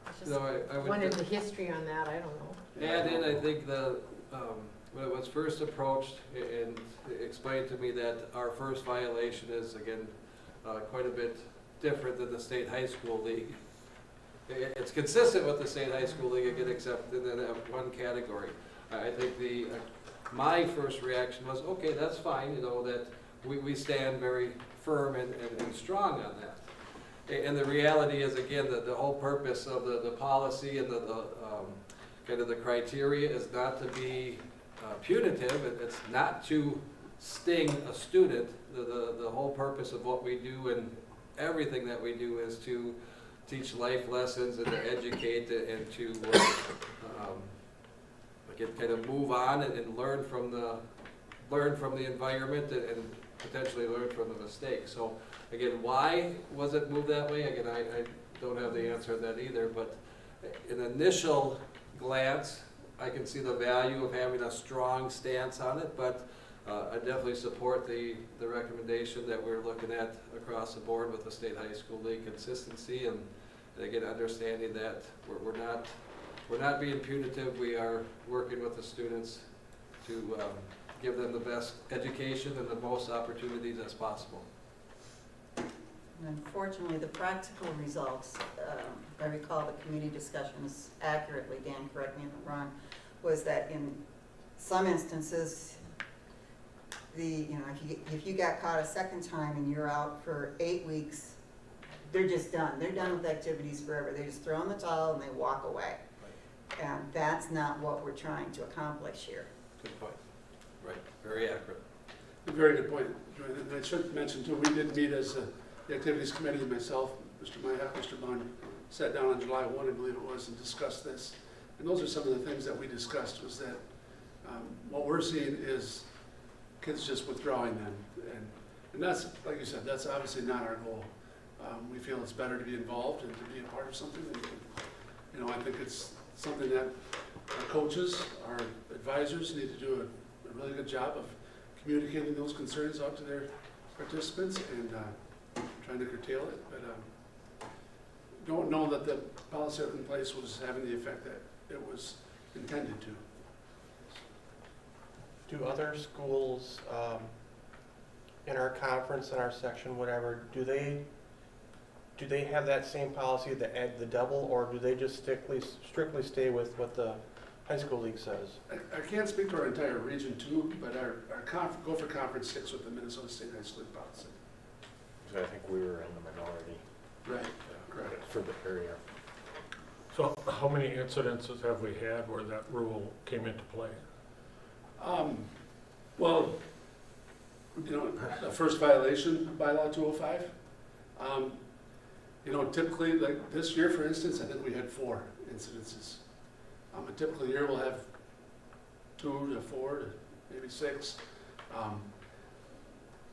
I just No, I would wondered the history on that, I don't know. And then I think when it was first approached and explained to me that our first violation is, again, quite a bit different than the State High School League. It's consistent with the State High School League, again, except in that one category. I think my first reaction was, okay, that's fine, you know, that we stand very firm and strong on that. And the reality is, again, that the whole purpose of the policy and the kind of the criteria is not to be punitive. It's not to sting a student. The whole purpose of what we do and everything that we do is to teach life lessons and to educate and to again, kind of move on and learn from the environment and potentially learn from the mistakes. So again, why was it moved that way? Again, I don't have the answer to that either, but an initial glance, I can see the value of having a strong stance on it, but I definitely support the recommendation that we're looking at across the board with the State High School League consistency, and again, understanding that we're not being punitive. We are working with the students to give them the best education and the most opportunities as possible. And unfortunately, the practical results, if I recall the committee discussions accurately, Dan, correct me if I'm wrong, was that in some instances, if you got caught a second time and you're out for 8 weeks, they're just done. They're done with activities forever. They just throw in the towel and they walk away. And that's not what we're trying to accomplish here. Good point. Right, very accurate. A very good point, Joanne. And I should mention too, we did meet as the activities committee, myself, Mr. Myhock, Mr. Bond, sat down on July 1, I believe it was, and discussed this. And those are some of the things that we discussed, was that what we're seeing is kids just withdrawing them. And And that's, like you said, that's obviously not our goal. We feel it's better to be involved and to be a part of something. And, I think it's something that our coaches, our advisors need to do a really good job of communicating those concerns out to their participants and trying to curtail it. But don't know that the policy in place was having the effect that it was intended to. Do other schools, in our conference, in our section, whatever, do they have that same policy, the double, or do they just strictly stay with what the high school league says? I can't speak to our entire region too, but our Gopher Conference sticks with the Minnesota State High School League policy. I think we were in the minority. Right, correct. For the area. So how many incidences have we had where that rule came into play? Well, the first violation of bylaw 205, typically, like this year, for instance, I think we had 4 incidences. A typical year we'll have 2 to 4 to maybe 6.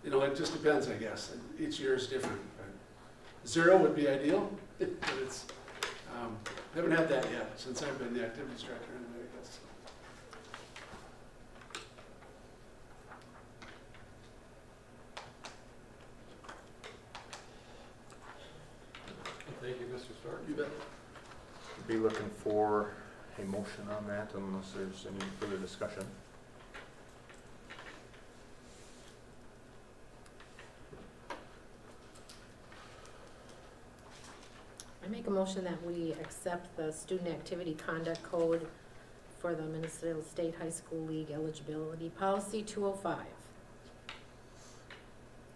It just depends, I guess. Each year is different. 0 would be ideal, but it's, haven't had that yet since I've been the activities director anyway, I guess. Thank you, Mr. Stark. You bet. Be looking for a motion on that unless there's any further discussion. I make a motion that we accept the Student Activity Conduct Code for the Minnesota State High School League Eligibility Policy 205.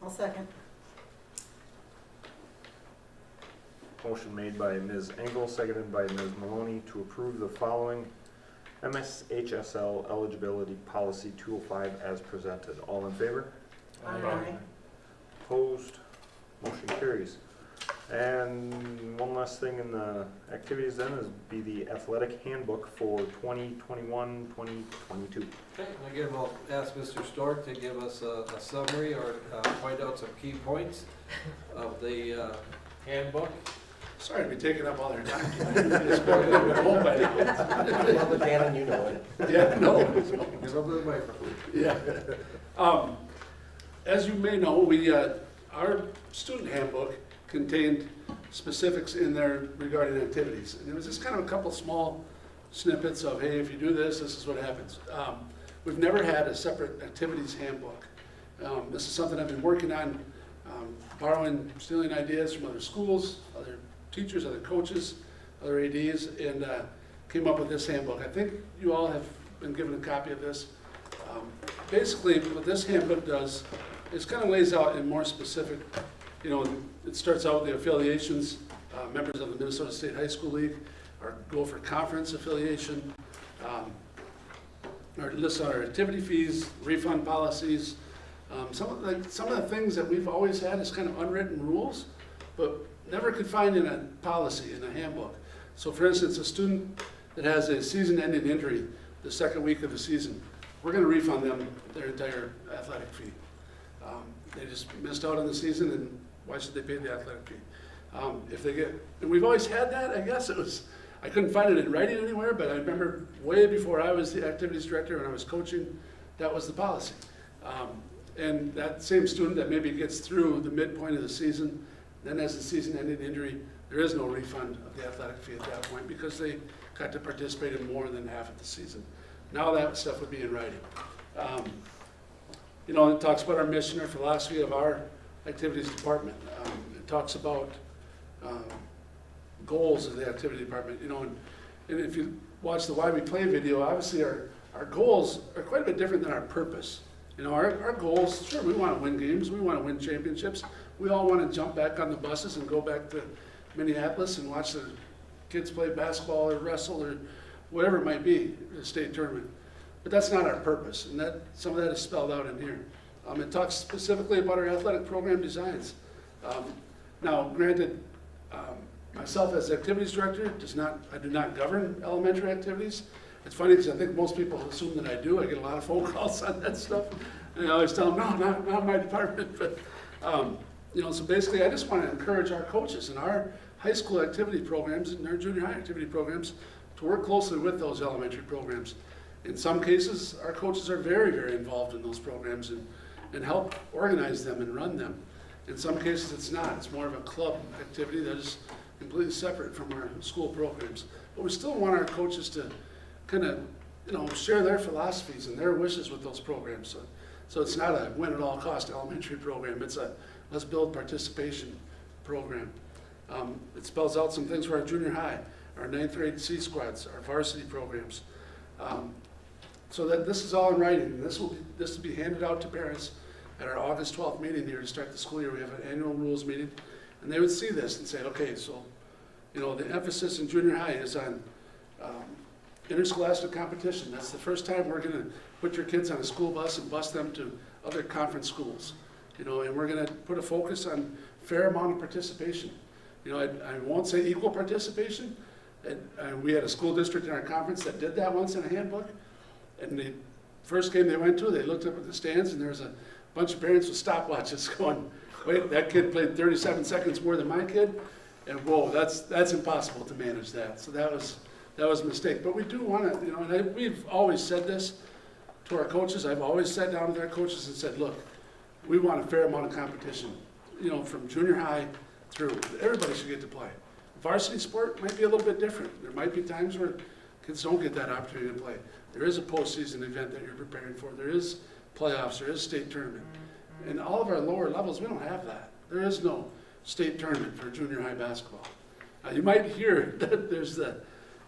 I'll second. Motion made by Ms. Engel, seconded by Ms. Maloney to approve the following MSHSL Eligibility Policy 205 as presented. All in favor? Aye. Opposed? Motion carries. And one last thing in the activities then is be the athletic handbook for 2021-2022. Okay, and again, we'll ask Mr. Stork to give us a summary or point out some key points of the handbook. Sorry to be taking up all their time. Just go ahead and hold by now. Well, but Dan, you know it. Yeah, no. Give up the microphone. Yeah. As you may know, our student handbook contained specifics in there regarding activities. And it was just kind of a couple small snippets of, hey, if you do this, this is what happens. We've never had a separate activities handbook. This is something I've been working on, stealing ideas from other schools, other teachers, other coaches, other ADs, and came up with this handbook. I think you all have been given a copy of this. Basically, what this handbook does is kind of lays out in more specific, it starts out with the affiliations, members of the Minnesota State High School League, our Gopher Conference affiliation, our list of our activity fees, refund policies. Some of the things that we've always had is kind of unwritten rules, but never could find in a policy, in a handbook. So for instance, a student that has a season-ending injury the second week of the season, we're going to refund them their entire athletic fee. They just missed out on the season, and why should they pay the athletic fee? And we've always had that, I guess. I couldn't find it in writing anywhere, but I remember way before I was the activities director and I was coaching, that was the policy. And that same student that maybe gets through the midpoint of the season, then has the season-ending injury, there is no refund of the athletic fee at that point because they got to participate in more than half of the season. Now that stuff would be in writing. It talks about our mission or philosophy of our activities department. It talks about goals of the activity department. And if you watch the Why We Play video, obviously our goals are quite a bit different than our purpose. Our goals, sure, we want to win games, we want to win championships. We all want to jump back on the buses and go back to Minneapolis and watch the kids play basketball or wrestle or whatever it might be, the state tournament. But that's not our purpose, and some of that is spelled out in here. It talks specifically about our athletic program designs. Now, granted, myself as activities director, I do not govern elementary activities. It's funny because I think most people assume that I do. I get a lot of phone calls on that stuff. And I always tell them, no, not my department. But So basically I just want to encourage our coaches in our high school activity programs and our junior high activity programs to work closely with those elementary programs. In some cases, our coaches are very, very involved in those programs and help organize them and run them. In some cases, it's not. It's more of a club activity that is completely separate from our school programs. But we still want our coaches to kind of, share their philosophies and their wishes with those programs. So it's not a win at all cost elementary program. It's a let's build participation program. It spells out some things for our junior high, our 9th grade C squads, our varsity programs. So that this is all in writing, and this will be handed out to parents at our August 12th meeting here to start the school year. We have an annual rules meeting, and they would see this and say, okay, so the emphasis in junior high is on interscholastic competition. That's the first time we're going to put your kids on a school bus and bus them to other conference schools. And we're going to put a focus on fair amount of participation. I won't say equal participation. We had a school district in our conference that did that once in a handbook. And the first game they went to, they looked up at the stands and there was a bunch of parents with stopwatches going, wait, that kid played 37 seconds more than my kid? And whoa, that's impossible to manage that. So that was a mistake. But we do want to, and we've always said this to our coaches. I've always sat down with our coaches and said, look, we want a fair amount of competition, from junior high through. Everybody should get to play. Varsity sport might be a little bit different. There might be times where kids don't get that opportunity to play. There is a postseason event that you're preparing for. There is playoffs. There is state tournament. And all of our lower levels, we don't have that. There is no state tournament for junior high basketball. You might hear that there's the,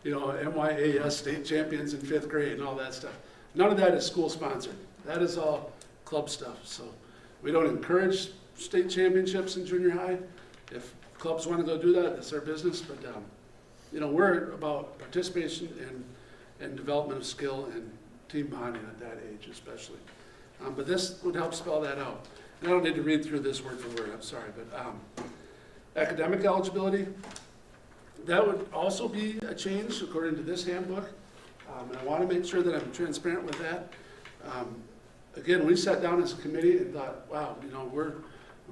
MYAS state champions in 5th grade and all that stuff. None of that is school sponsored. That is all club stuff. So we don't encourage state championships in junior high. If clubs want to go do that, that's their business. But we're about participation and development of skill and team bonding at that age, especially. But this would help spell that out. And I don't need to read through this word for word. I'm sorry, but academic eligibility, that would also be a change according to this handbook. And I want to make sure that I'm transparent with that. Again, we sat down as a committee and thought, wow, we're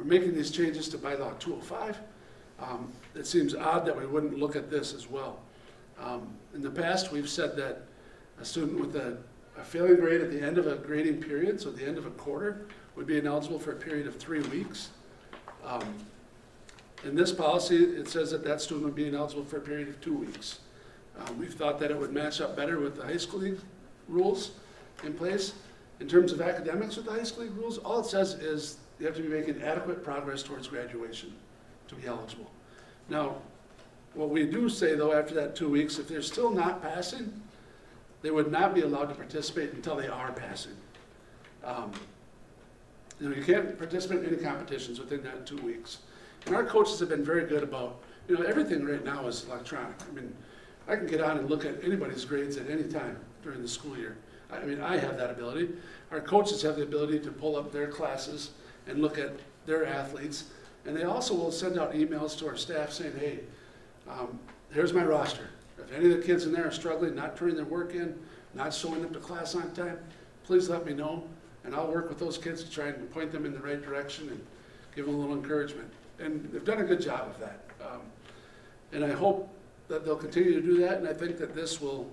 making these changes to bylaw 205. It seems odd that we wouldn't look at this as well. In the past, we've said that a student with a failing grade at the end of a grading period, so at the end of a quarter, would be ineligible for a period of 3 weeks. In this policy, it says that that student would be ineligible for a period of 2 weeks. We've thought that it would match up better with the high school league rules in place. In terms of academics with the high school league rules, all it says is you have to be making adequate progress towards graduation to be eligible. Now, what we do say though, after that 2 weeks, if they're still not passing, they would not be allowed to participate until they are passing. You can't participate in any competitions within that 2 weeks. And our coaches have been very good about, everything right now is electronic. I can get on and look at anybody's grades at any time during the school year. I have that ability. Our coaches have the ability to pull up their classes and look at their athletes. And they also will send out emails to our staff saying, hey, here's my roster. If any of the kids in there are struggling, not turning their work in, not showing up to class on time, please let me know. And I'll work with those kids to try and point them in the right direction and give them a little encouragement. And they've done a good job of that. And I hope that they'll continue to do that, and I think that this will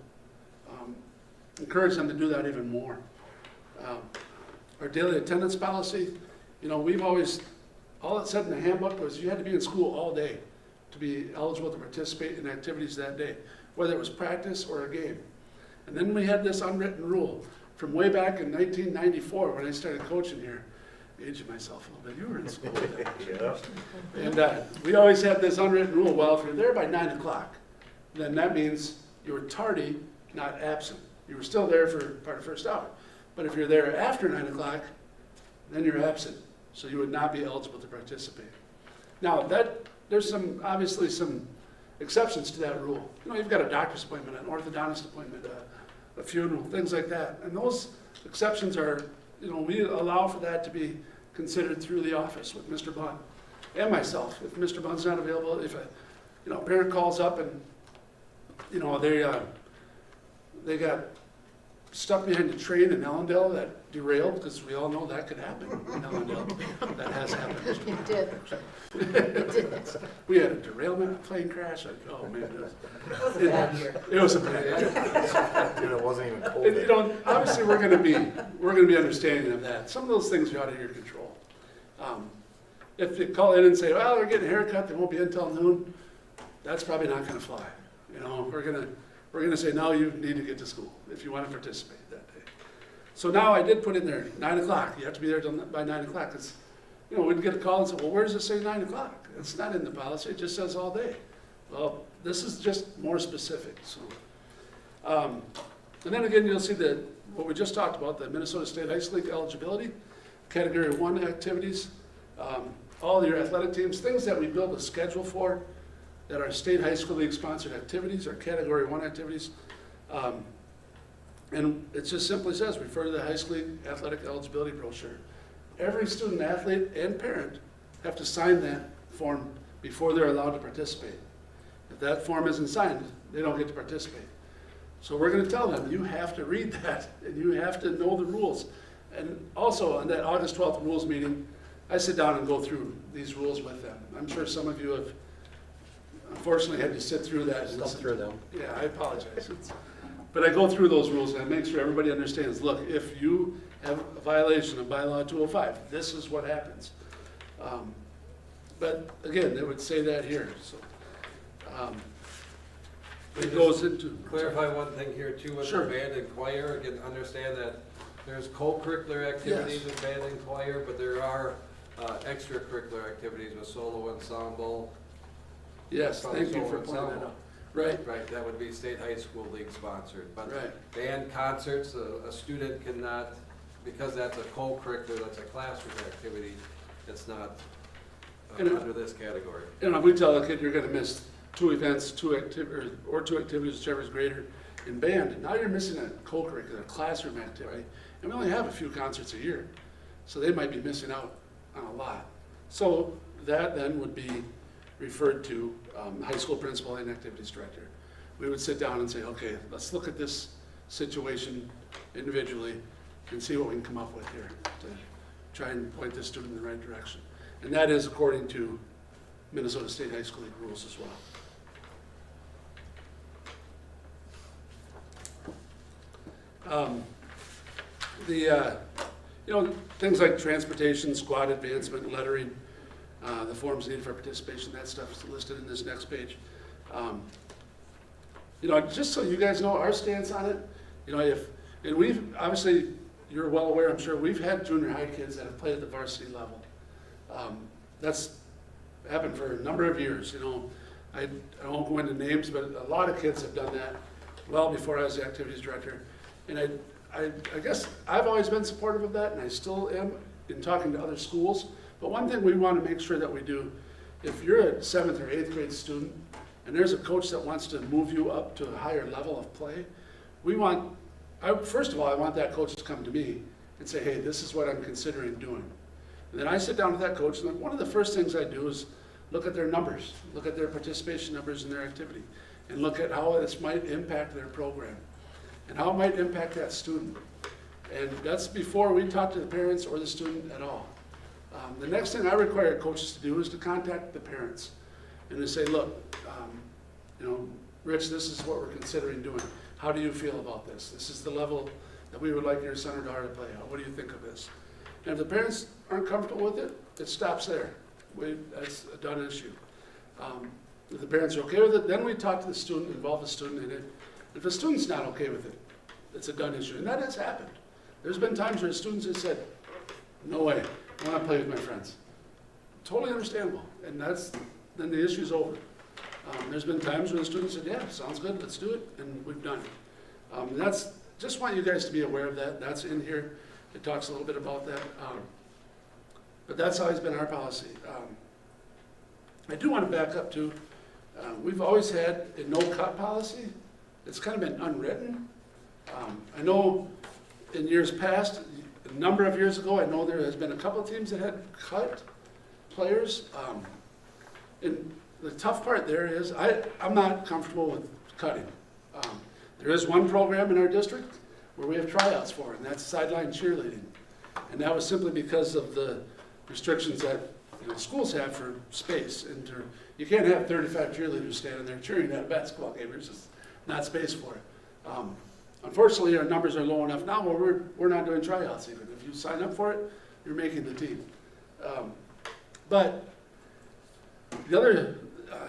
encourage them to do that even more. Our daily attendance policy, we've always, all it said in the handbook was you had to be in school all day to be eligible to participate in activities that day, whether it was practice or a game. And then we had this unwritten rule from way back in 1994 when I started coaching here. Aging myself a little bit, you were in school then. Yeah. And we always had this unwritten rule, well, if you're there by 9 o'clock, then that means you were tardy, not absent. You were still there for part of the first hour. But if you're there after 9 o'clock, then you're absent. So you would not be eligible to participate. Now, there's obviously some exceptions to that rule. You've got a doctor's appointment, an orthodontist appointment, a funeral, things like that. And those exceptions are, we allow for that to be considered through the office with Mr. Bunn and myself. If Mr. Bunn's not available, if a parent calls up and they got stuck behind a train in Ellendale that derailed, because we all know that could happen in Ellendale. That has happened. It did. It did. We had a derailment, a plane crash, like, oh man. It was a bad year. It was a bad year. And it wasn't even cold. And, you know, obviously, we're gonna be understanding of that. Some of those things are out of your control. If you call in and say, well, they're getting a haircut, they won't be in until noon, that's probably not gonna fly. You know, we're gonna say, no, you need to get to school if you wanna participate that day. So now I did put in there, 9 o'clock, you have to be there by 9 o'clock, because, you know, we'd get a call and say, well, where does it say 9 o'clock? It's not in the policy, it just says all day. Well, this is just more specific, so. And then again, you'll see that what we just talked about, the Minnesota State Ice League eligibility, Category 1 activities, all your athletic teams, things that we build a schedule for, that are state high school league sponsored activities or Category 1 activities. And it just simply says, refer to the high school league athletic eligibility brochure. Every student, athlete, and parent have to sign that form before they're allowed to participate. If that form isn't signed, they don't get to participate. So we're gonna tell them, you have to read that, and you have to know the rules. And also, on that August 12th rules meeting, I sit down and go through these rules with them. I'm sure some of you have unfortunately had to sit through that. And listen through them. Yeah, I apologize. But I go through those rules and I make sure everybody understands, look, if you have a violation of bylaw 205, this is what happens. But again, they would say that here, so. It goes into. Clarify one thing here too with the Sure. band and choir. Again, understand that there's co-curricular activities Yes. in band and choir, but there are extracurricular activities with solo ensemble. Yes, Probably thank you solo for pointing that ensemble. out. Right. Right, that would be state high school league sponsored. But Right. band concerts, a student cannot, because that's a co-curricular, that's a classroom activity, it's not under this category. You know, if we tell a kid you're gonna miss 2 events, 2 activities, or 2 activities, whichever is greater in band, now you're missing a co-curricular classroom activity. And we only have a few concerts a year, so they might be missing out on a lot. So that then would be referred to high school principal and activities director. We would sit down and say, okay, let's look at this situation individually and see what we can come up with here to try and point this student in the right direction. And that is according to Minnesota State High School League rules as well. You know, things like transportation, squad advancement, lettering, the forms needed for participation, that stuff is listed in this next page. You know, just so you guys know our stance on it, you know, and we've, obviously, you're well aware, I'm sure, we've had junior high kids that have played at the varsity level. That's happened for a number of years, you know. I won't go into names, but a lot of kids have done that well before I was the activities director. And I guess I've always been supportive of that, and I still am in talking to other schools. But one thing we want to make sure that we do, if you're a 7th or 8th grade student, and there's a coach that wants to move you up to a higher level of play, first of all, I want that coach to come to me and say, hey, this is what I'm considering doing. And then I sit down with that coach, and one of the first things I do is look at their numbers, look at their participation numbers in their activity, and look at how this might impact their program, and how it might impact that student. And that's before we talk to the parents or the student at all. The next thing I require coaches to do is to contact the parents and to say, look, you know, Rich, this is what we're considering doing. How do you feel about this? This is the level that we would like your son or daughter to play. What do you think of this? And if the parents aren't comfortable with it, it stops there. That's a done issue. If the parents are okay with it, then we talk to the student, involve the student in it. If the student's not okay with it, it's a done issue. And that has happened. There's been times where students have said, no way, I want to play with my friends. Totally understandable. And then the issue's over. There's been times where the students said, yeah, sounds good, let's do it, and we've done it. Just want you guys to be aware of that. That's in here. It talks a little bit about that. But that's always been our policy. I do want to back up to, we've always had a no-cut policy. It's kind of been unwritten. I know in years past, a number of years ago, I know there has been a couple of teams that had cut players. And the tough part there is, I'm not comfortable with cutting. There is one program in our district where we have tryouts for, and that's sideline cheerleading. And that was simply because of the restrictions that schools have for space. And you can't have 35 cheerleaders standing there cheering at a basketball game. There's just not space for it. Unfortunately, our numbers are low enough now where we're not doing tryouts even. If you sign up for it, you're making the team. But the other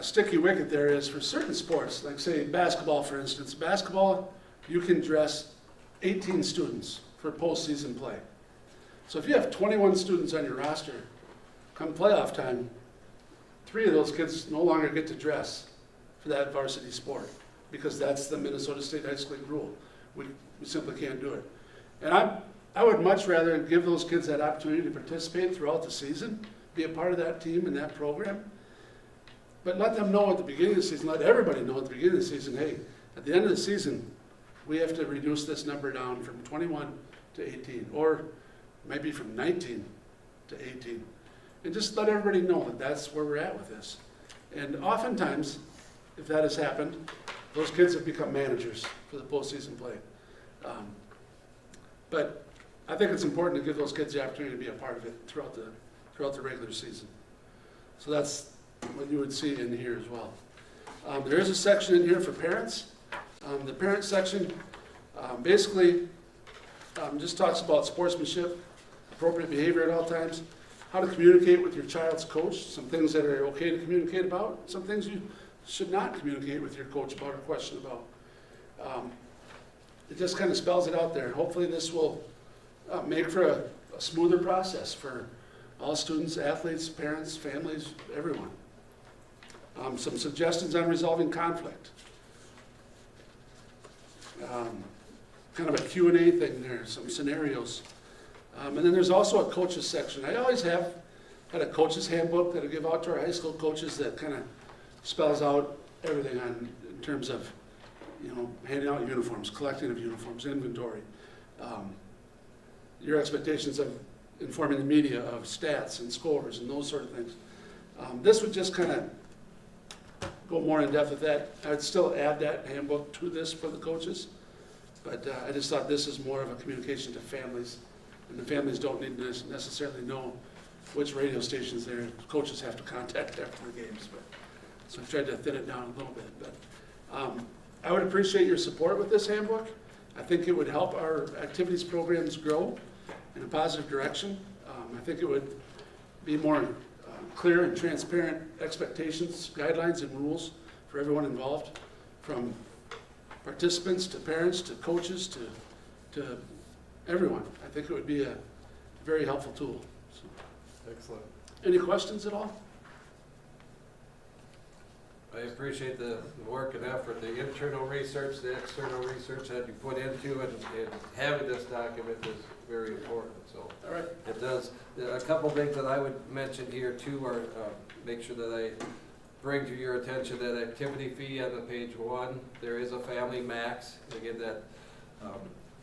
sticky wicket there is for certain sports, like say basketball, for instance. Basketball, you can dress 18 students for postseason play. So if you have 21 students on your roster, come playoff time, 3 of those kids no longer get to dress for that varsity sport because that's the Minnesota State High School League rule. We simply can't do it. And I would much rather give those kids that opportunity to participate throughout the season, be a part of that team and that program, but let them know at the beginning of the season, let everybody know at the beginning of the season, hey, at the end of the season, we have to reduce this number down from 21 to 18, or maybe from 19 to 18. And just let everybody know that that's where we're at with this. And oftentimes, if that has happened, those kids have become managers for the postseason play. But I think it's important to give those kids the opportunity to be a part of it throughout the regular season. So that's what you would see in here as well. There is a section in here for parents. The parent section basically just talks about sportsmanship, appropriate behavior at all times, how to communicate with your child's coach, some things that are okay to communicate about, some things you should not communicate with your coach about or question about. It just kind of spells it out there. Hopefully this will make for a smoother process for all students, athletes, parents, families, everyone. Some suggestions on resolving conflict. Kind of a Q&A thing there, some scenarios. And then there's also a coaches section. I always have had a coaches handbook that I give out to our high school coaches that kind of spells out everything in terms of, handing out uniforms, collecting of uniforms, inventory, your expectations of informing the media of stats and scores and those sort of things. This would just kind of go more in depth with that. I would still add that handbook to this for the coaches, but I just thought this is more of a communication to families, and the families don't need to necessarily know which radio stations their coaches have to contact after the games. But so I've tried to thin it down a little bit. But I would appreciate your support with this handbook. I think it would help our activities programs grow in a positive direction. I think it would be more clear and transparent expectations, guidelines, and rules for everyone involved, from participants to parents to coaches to everyone. I think it would be a very helpful tool. So, excellent. Any questions at all? I appreciate the work and effort, the internal research, the external research that you put into it, and having this document is very important. So all right. It does. A couple things that I would mention here too are make sure that I bring to your attention that activity fee on the page 1. There is a family max. Again, that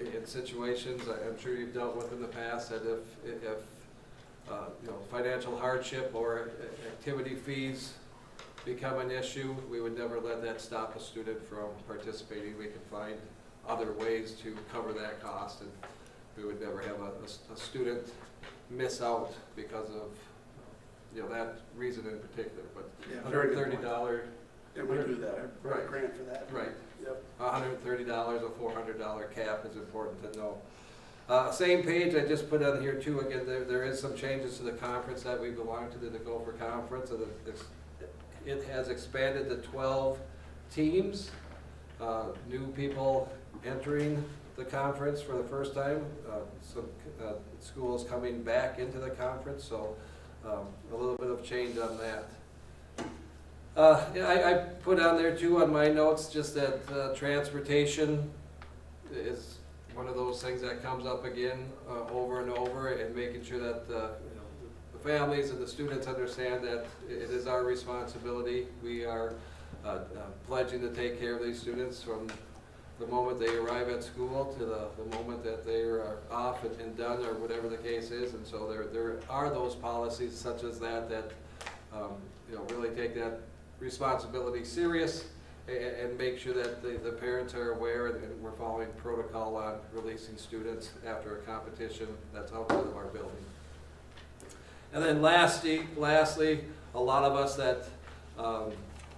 in situations I'm sure you've dealt with in the past, that if financial hardship or activity fees become an issue, we would never let that stop a student from participating. We can find other ways to cover that cost, and we would never have a student miss out because of that reason in particular. But yeah, $130. And we do that. Right. Grant for that. Right. Yep. $130, a $400 cap is important to know. Same page I just put on here too. Again, there is some changes to the conference that we belong to, the Gopher Conference. So it has expanded to 12 teams, new people entering the conference for the first time, some schools coming back into the conference, so a little bit of change on that. I put on there too on my notes just that transportation is one of those things that comes up again over and over, and making sure that the families and the students understand that it is our responsibility. We are pledging to take care of these students from the moment they arrive at school to the moment that they are off and done, or whatever the case is. And so there are those policies such as that really take that responsibility serious, and make sure that the parents are aware and we're following protocol on releasing students after a competition that's outside of our building. And then lastly, a lot of us that, you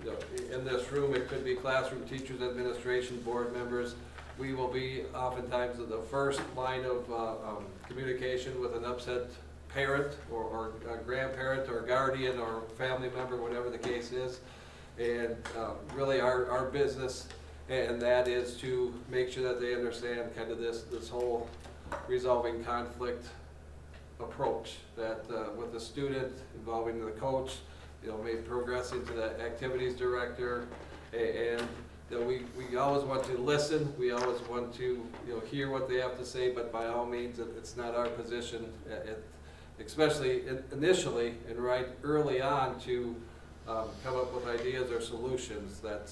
know, in this room, it could be classroom teachers, administration, board members, we will be oftentimes the first line of communication with an upset parent or a grandparent or guardian or family member, whatever the case is. And really our business, and that is to make sure that they understand kind of this whole resolving conflict approach, that with the student involving the coach, you know, maybe progressing to the activities director, and you know, we always want to listen, we always want to, you know, hear what they have to say, but by all means, it's not our position, especially initially and right early on, to come up with ideas or solutions. That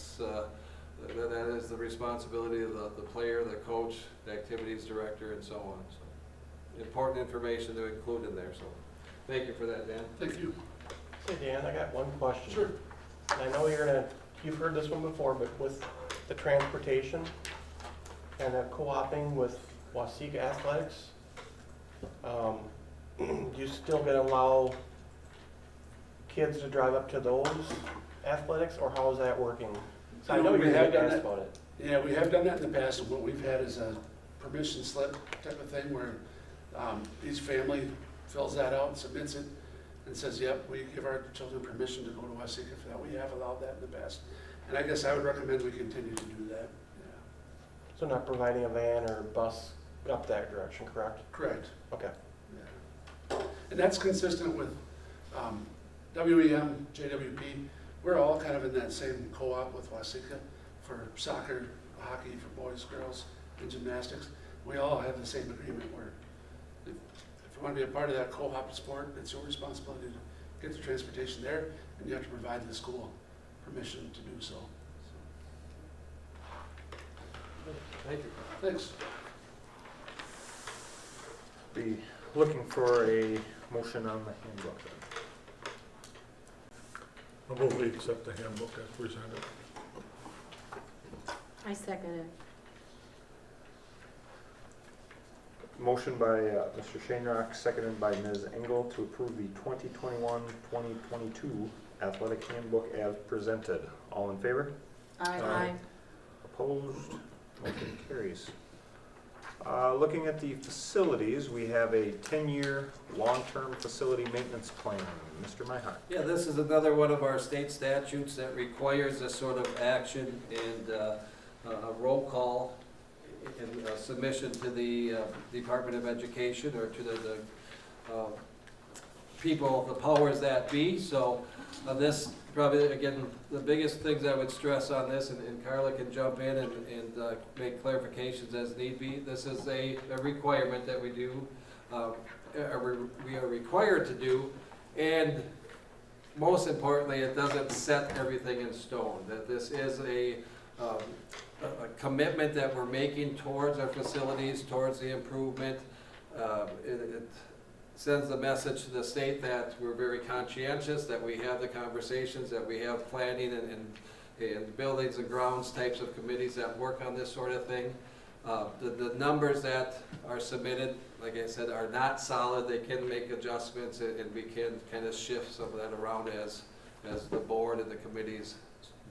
is the responsibility of the player, the coach, the activities director, and so on. So, important information to include in there. So, thank you for that, Dan. Thank you. Hey Dan, I got one question. Sure. And I know you've heard this one before, but with the transportation and the co-oping with Waseca Athletics, do you still gonna allow kids to drive up to those athletics, or how is that working? So I know you have asked about it. Yeah, we have done that in the past, and what we've had is a permission slip type of thing where each family fills that out, submits it, and says, yep, we give our children permission to go to Waseca for that. We have allowed that in the past. And I guess I would recommend we continue to do that. Yeah. So not providing a van or bus up that direction, correct? Correct. Okay. Yeah. And that's consistent with WEM, JWP. We're all kind of in that same co-op with Waseca for soccer, hockey for boys, girls, and gymnastics. We all have the same agreement where if you want to be a part of that co-op sport, it's your responsibility to get the transportation there, and you have to provide the school permission to do so. Thank you. Thanks. Be looking for a motion on the handbook. I'll move we accept the handbook as presented. I second it. Motion by Mr. Shanerock, seconded by Ms. Engel to approve the 2021-2022 athletic handbook as presented. All in favor? Aye. Opposed? Motion carries. Looking at the facilities, we have a 10-year long-term facility maintenance plan. Mr. Myhock. Yeah, this is another one of our state statutes that requires this sort of action and a roll call and submission to the Department of Education or to the people, the powers that be. So this probably, again, the biggest things I would stress on this, and Carla can jump in and make clarifications as need be. This is a requirement that we do, we are required to do, and most importantly, it doesn't set everything in stone. That this is a commitment that we're making towards our facilities, towards the improvement. It sends the message to the state that we're very conscientious, that we have the conversations, that we have planning and buildings and grounds types of committees that work on this sort of thing. The numbers that are submitted, like I said, are not solid. They can make adjustments, and we can kind of shift some of that around as the board and the committees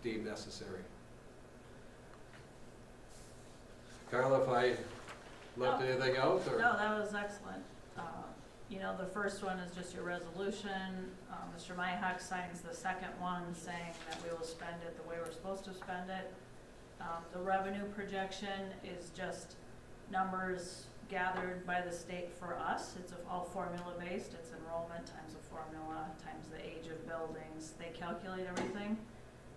deem necessary. Carla, if I left anything out? Or? No, that was excellent. You know, the first one is just your resolution. Mr. Myhock signs the second one saying that we will spend it the way we're supposed to spend it. The revenue projection is just numbers gathered by the state for us. It's all formula based. It's enrollment times a formula times the age of buildings. They calculate everything.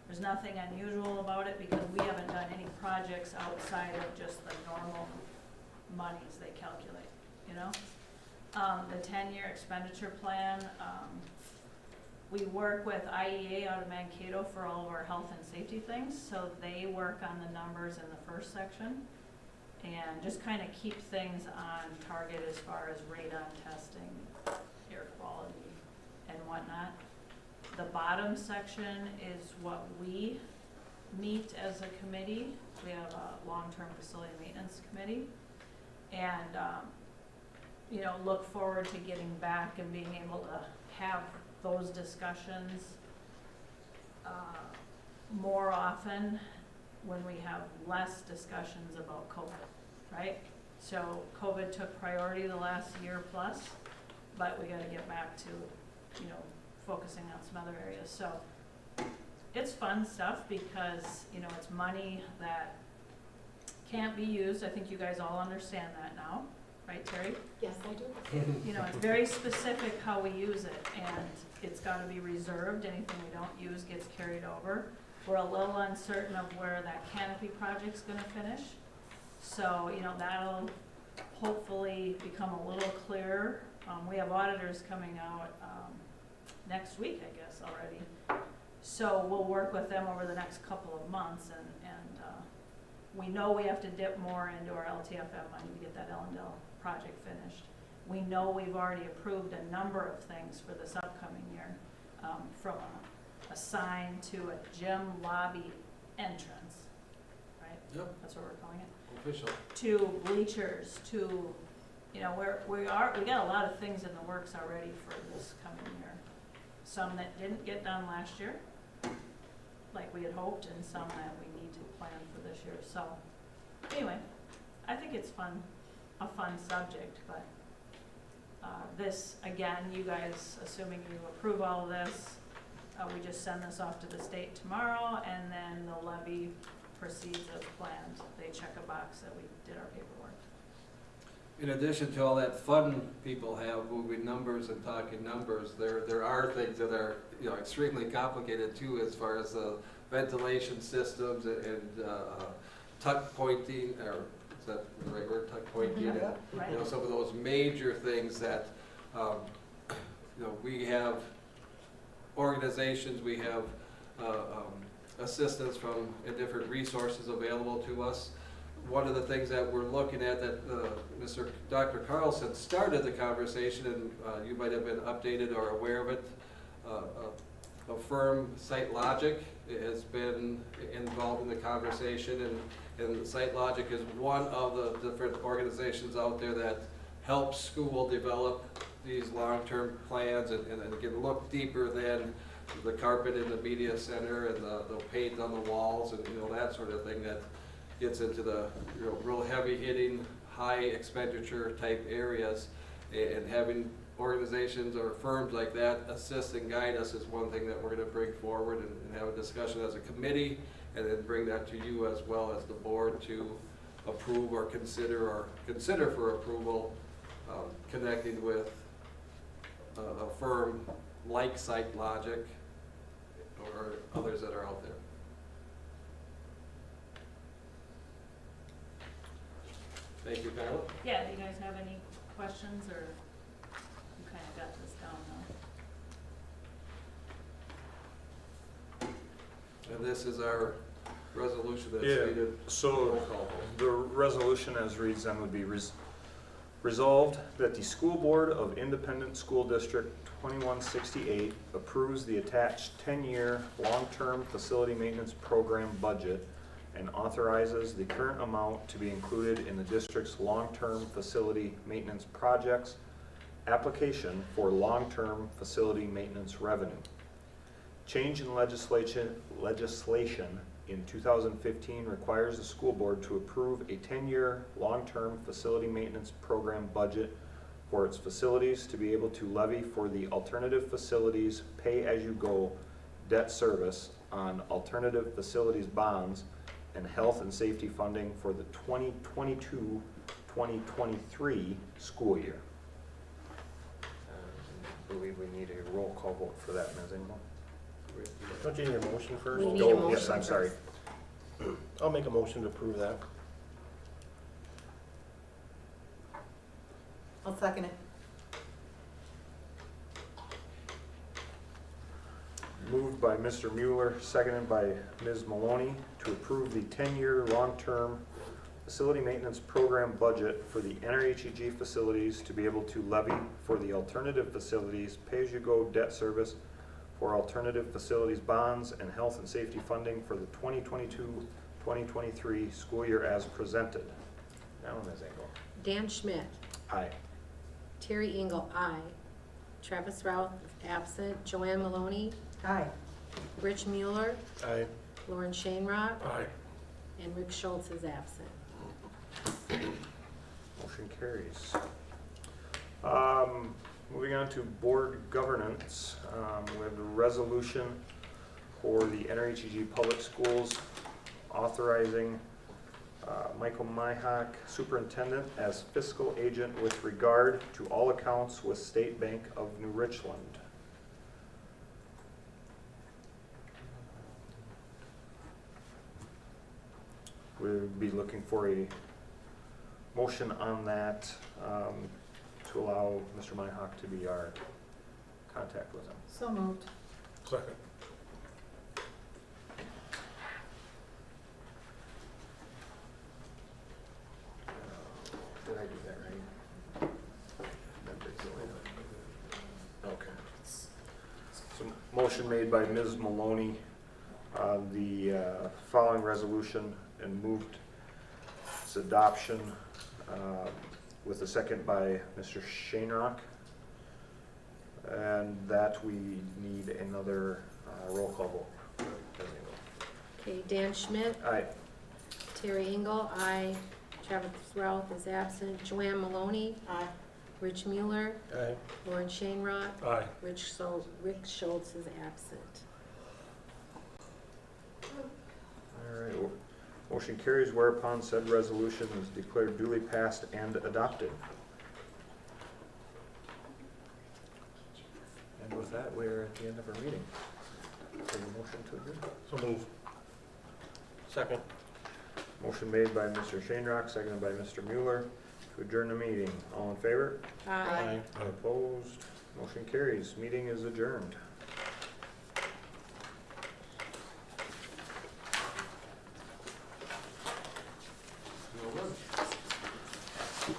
There's nothing unusual about it because we haven't done any projects outside of just the normal monies they calculate, you know? The 10-year expenditure plan, we work with IEA out of Mankato for all of our health and safety things, so they work on the numbers in the first section and just kind of keep things on target as far as radon testing, air quality, and whatnot. The bottom section is what we meet meet as a committee. We have a long-term facility maintenance committee. And, you know, look forward to getting back and being able to have those discussions more often when we have less discussions about COVID, right? So COVID took priority the last year plus, but we gotta get back to, you know, focusing on some other areas. So it's fun stuff because, you know, it's money that can't be used. I think you guys all understand that now, right, Terry? Yes, I do. You know, it's very specific how we use it, and it's gotta be reserved. Anything we don't use gets carried over. We're a little uncertain of where that canopy project's gonna finish. So, you know, that'll hopefully become a little clearer. We have auditors coming out next week, I guess, already. So we'll work with them over the next couple of months, and we know we have to dip more into our LTFM money to get that Ellendale project finished. We know we've already approved a number of things for this upcoming year, from a sign to a gym lobby entrance, right? Yep. That's what we're calling it. Official. To bleachers, to, you know, we got a lot of things in the works already for this coming year. Some that didn't get done last year, like we had hoped, and some that we need to plan for this year. So, anyway, I think it's a fun subject, but this, again, you guys, assuming you approve all of this, we just send this off to the state tomorrow, and then the levy proceeds as planned. They check a box that we did our paperwork. In addition to all that fun people have moving numbers and talking numbers, there are things that are, you know, extremely complicated too, as far as ventilation systems and tuck pointing, or is that the right word, tuck pointing? Mm-hmm. And, Right. you know, some of those major things that, you know, we have organizations, we have assistance from different resources available to us. One of the things that we're looking at that Dr. Carlson started the conversation, and you might have been updated or aware of it, a firm, SiteLogic, has been involved in the conversation, and SiteLogic is one of the different organizations out there that helps school develop these long-term plans and can look deeper than the carpet in the media center and the paint on the walls and, you know, that sort of thing that gets into the, you know, real heavy hitting, high expenditure type areas. And having organizations or firms like that assist and guide us is one thing that we're going to bring forward and have a discussion as a committee, and then bring that to you as well as the board to approve or consider for approval, connecting with a firm like SiteLogic or others that are out there. Thank you, Carla. Yeah, do you guys have any questions, or you kind of got this down now? And this is our resolution that's Yeah, needed. so the resolution as reads then would be resolved that the School Board of Independent School District 2168 approves the attached 10-year long-term facility maintenance program budget and authorizes the current amount to be included in the district's long-term facility maintenance projects application for long-term facility maintenance revenue. Change in legislation in 2015 requires the school board to approve a 10-year long-term facility maintenance program budget for its facilities to be able to levy for the alternative facilities pay-as-you-go debt service on alternative facilities bonds and health and safety funding for the 2022-2023 school year. I believe we need a roll call vote for that, Ms. Engel. Don't you need a motion first? We need a motion Yes, I'm sorry. first. I'll make a motion to approve that. I'll second it. Moved by Mr. Mueller, seconded by Ms. Maloney to approve the 10-year long-term facility maintenance program budget for the NRHEG facilities to be able to levy for the alternative facilities pay-as-you-go debt service for alternative facilities bonds and health and safety funding for the 2022-2023 school year as presented. Now, Ms. Engel. Dan Schmidt, Aye. Terry Engel, aye. Travis Routh is absent. Joanne Maloney, Aye. Rich Mueller, Aye. Lauren Shanerock, Aye. and Rick Schultz is absent. Motion carries. Moving on to board governance, we have a resolution for the NRHEG Public Schools authorizing Michael Myhock, Superintendent, as fiscal agent with regard to all accounts with State Bank of New Richland. We'll be looking for a motion on that to allow Mr. Myhock to be our contact with him. So moved. Second. Did I do that right? Okay. So motion made by Ms. Maloney, the following resolution, and moved its adoption with a second by Mr. Shanerock. And that we need another roll call vote. Okay, Dan Schmidt, Aye. Terry Engel, aye. Travis Routh is absent. Joanne Maloney, Aye. Rich Mueller, Aye. Lauren Shanerock, Aye. Rick Schultz is absent. All right. Motion carries, whereupon said resolution is declared duly passed and adopted. And with that, we're at the end of our meeting. Is there a motion to adjourn? So move. Second. Motion made by Mr. Shanerock, seconded by Mr. Mueller to adjourn the meeting. All in favor? Aye. Opposed? Motion carries. Meeting is adjourned.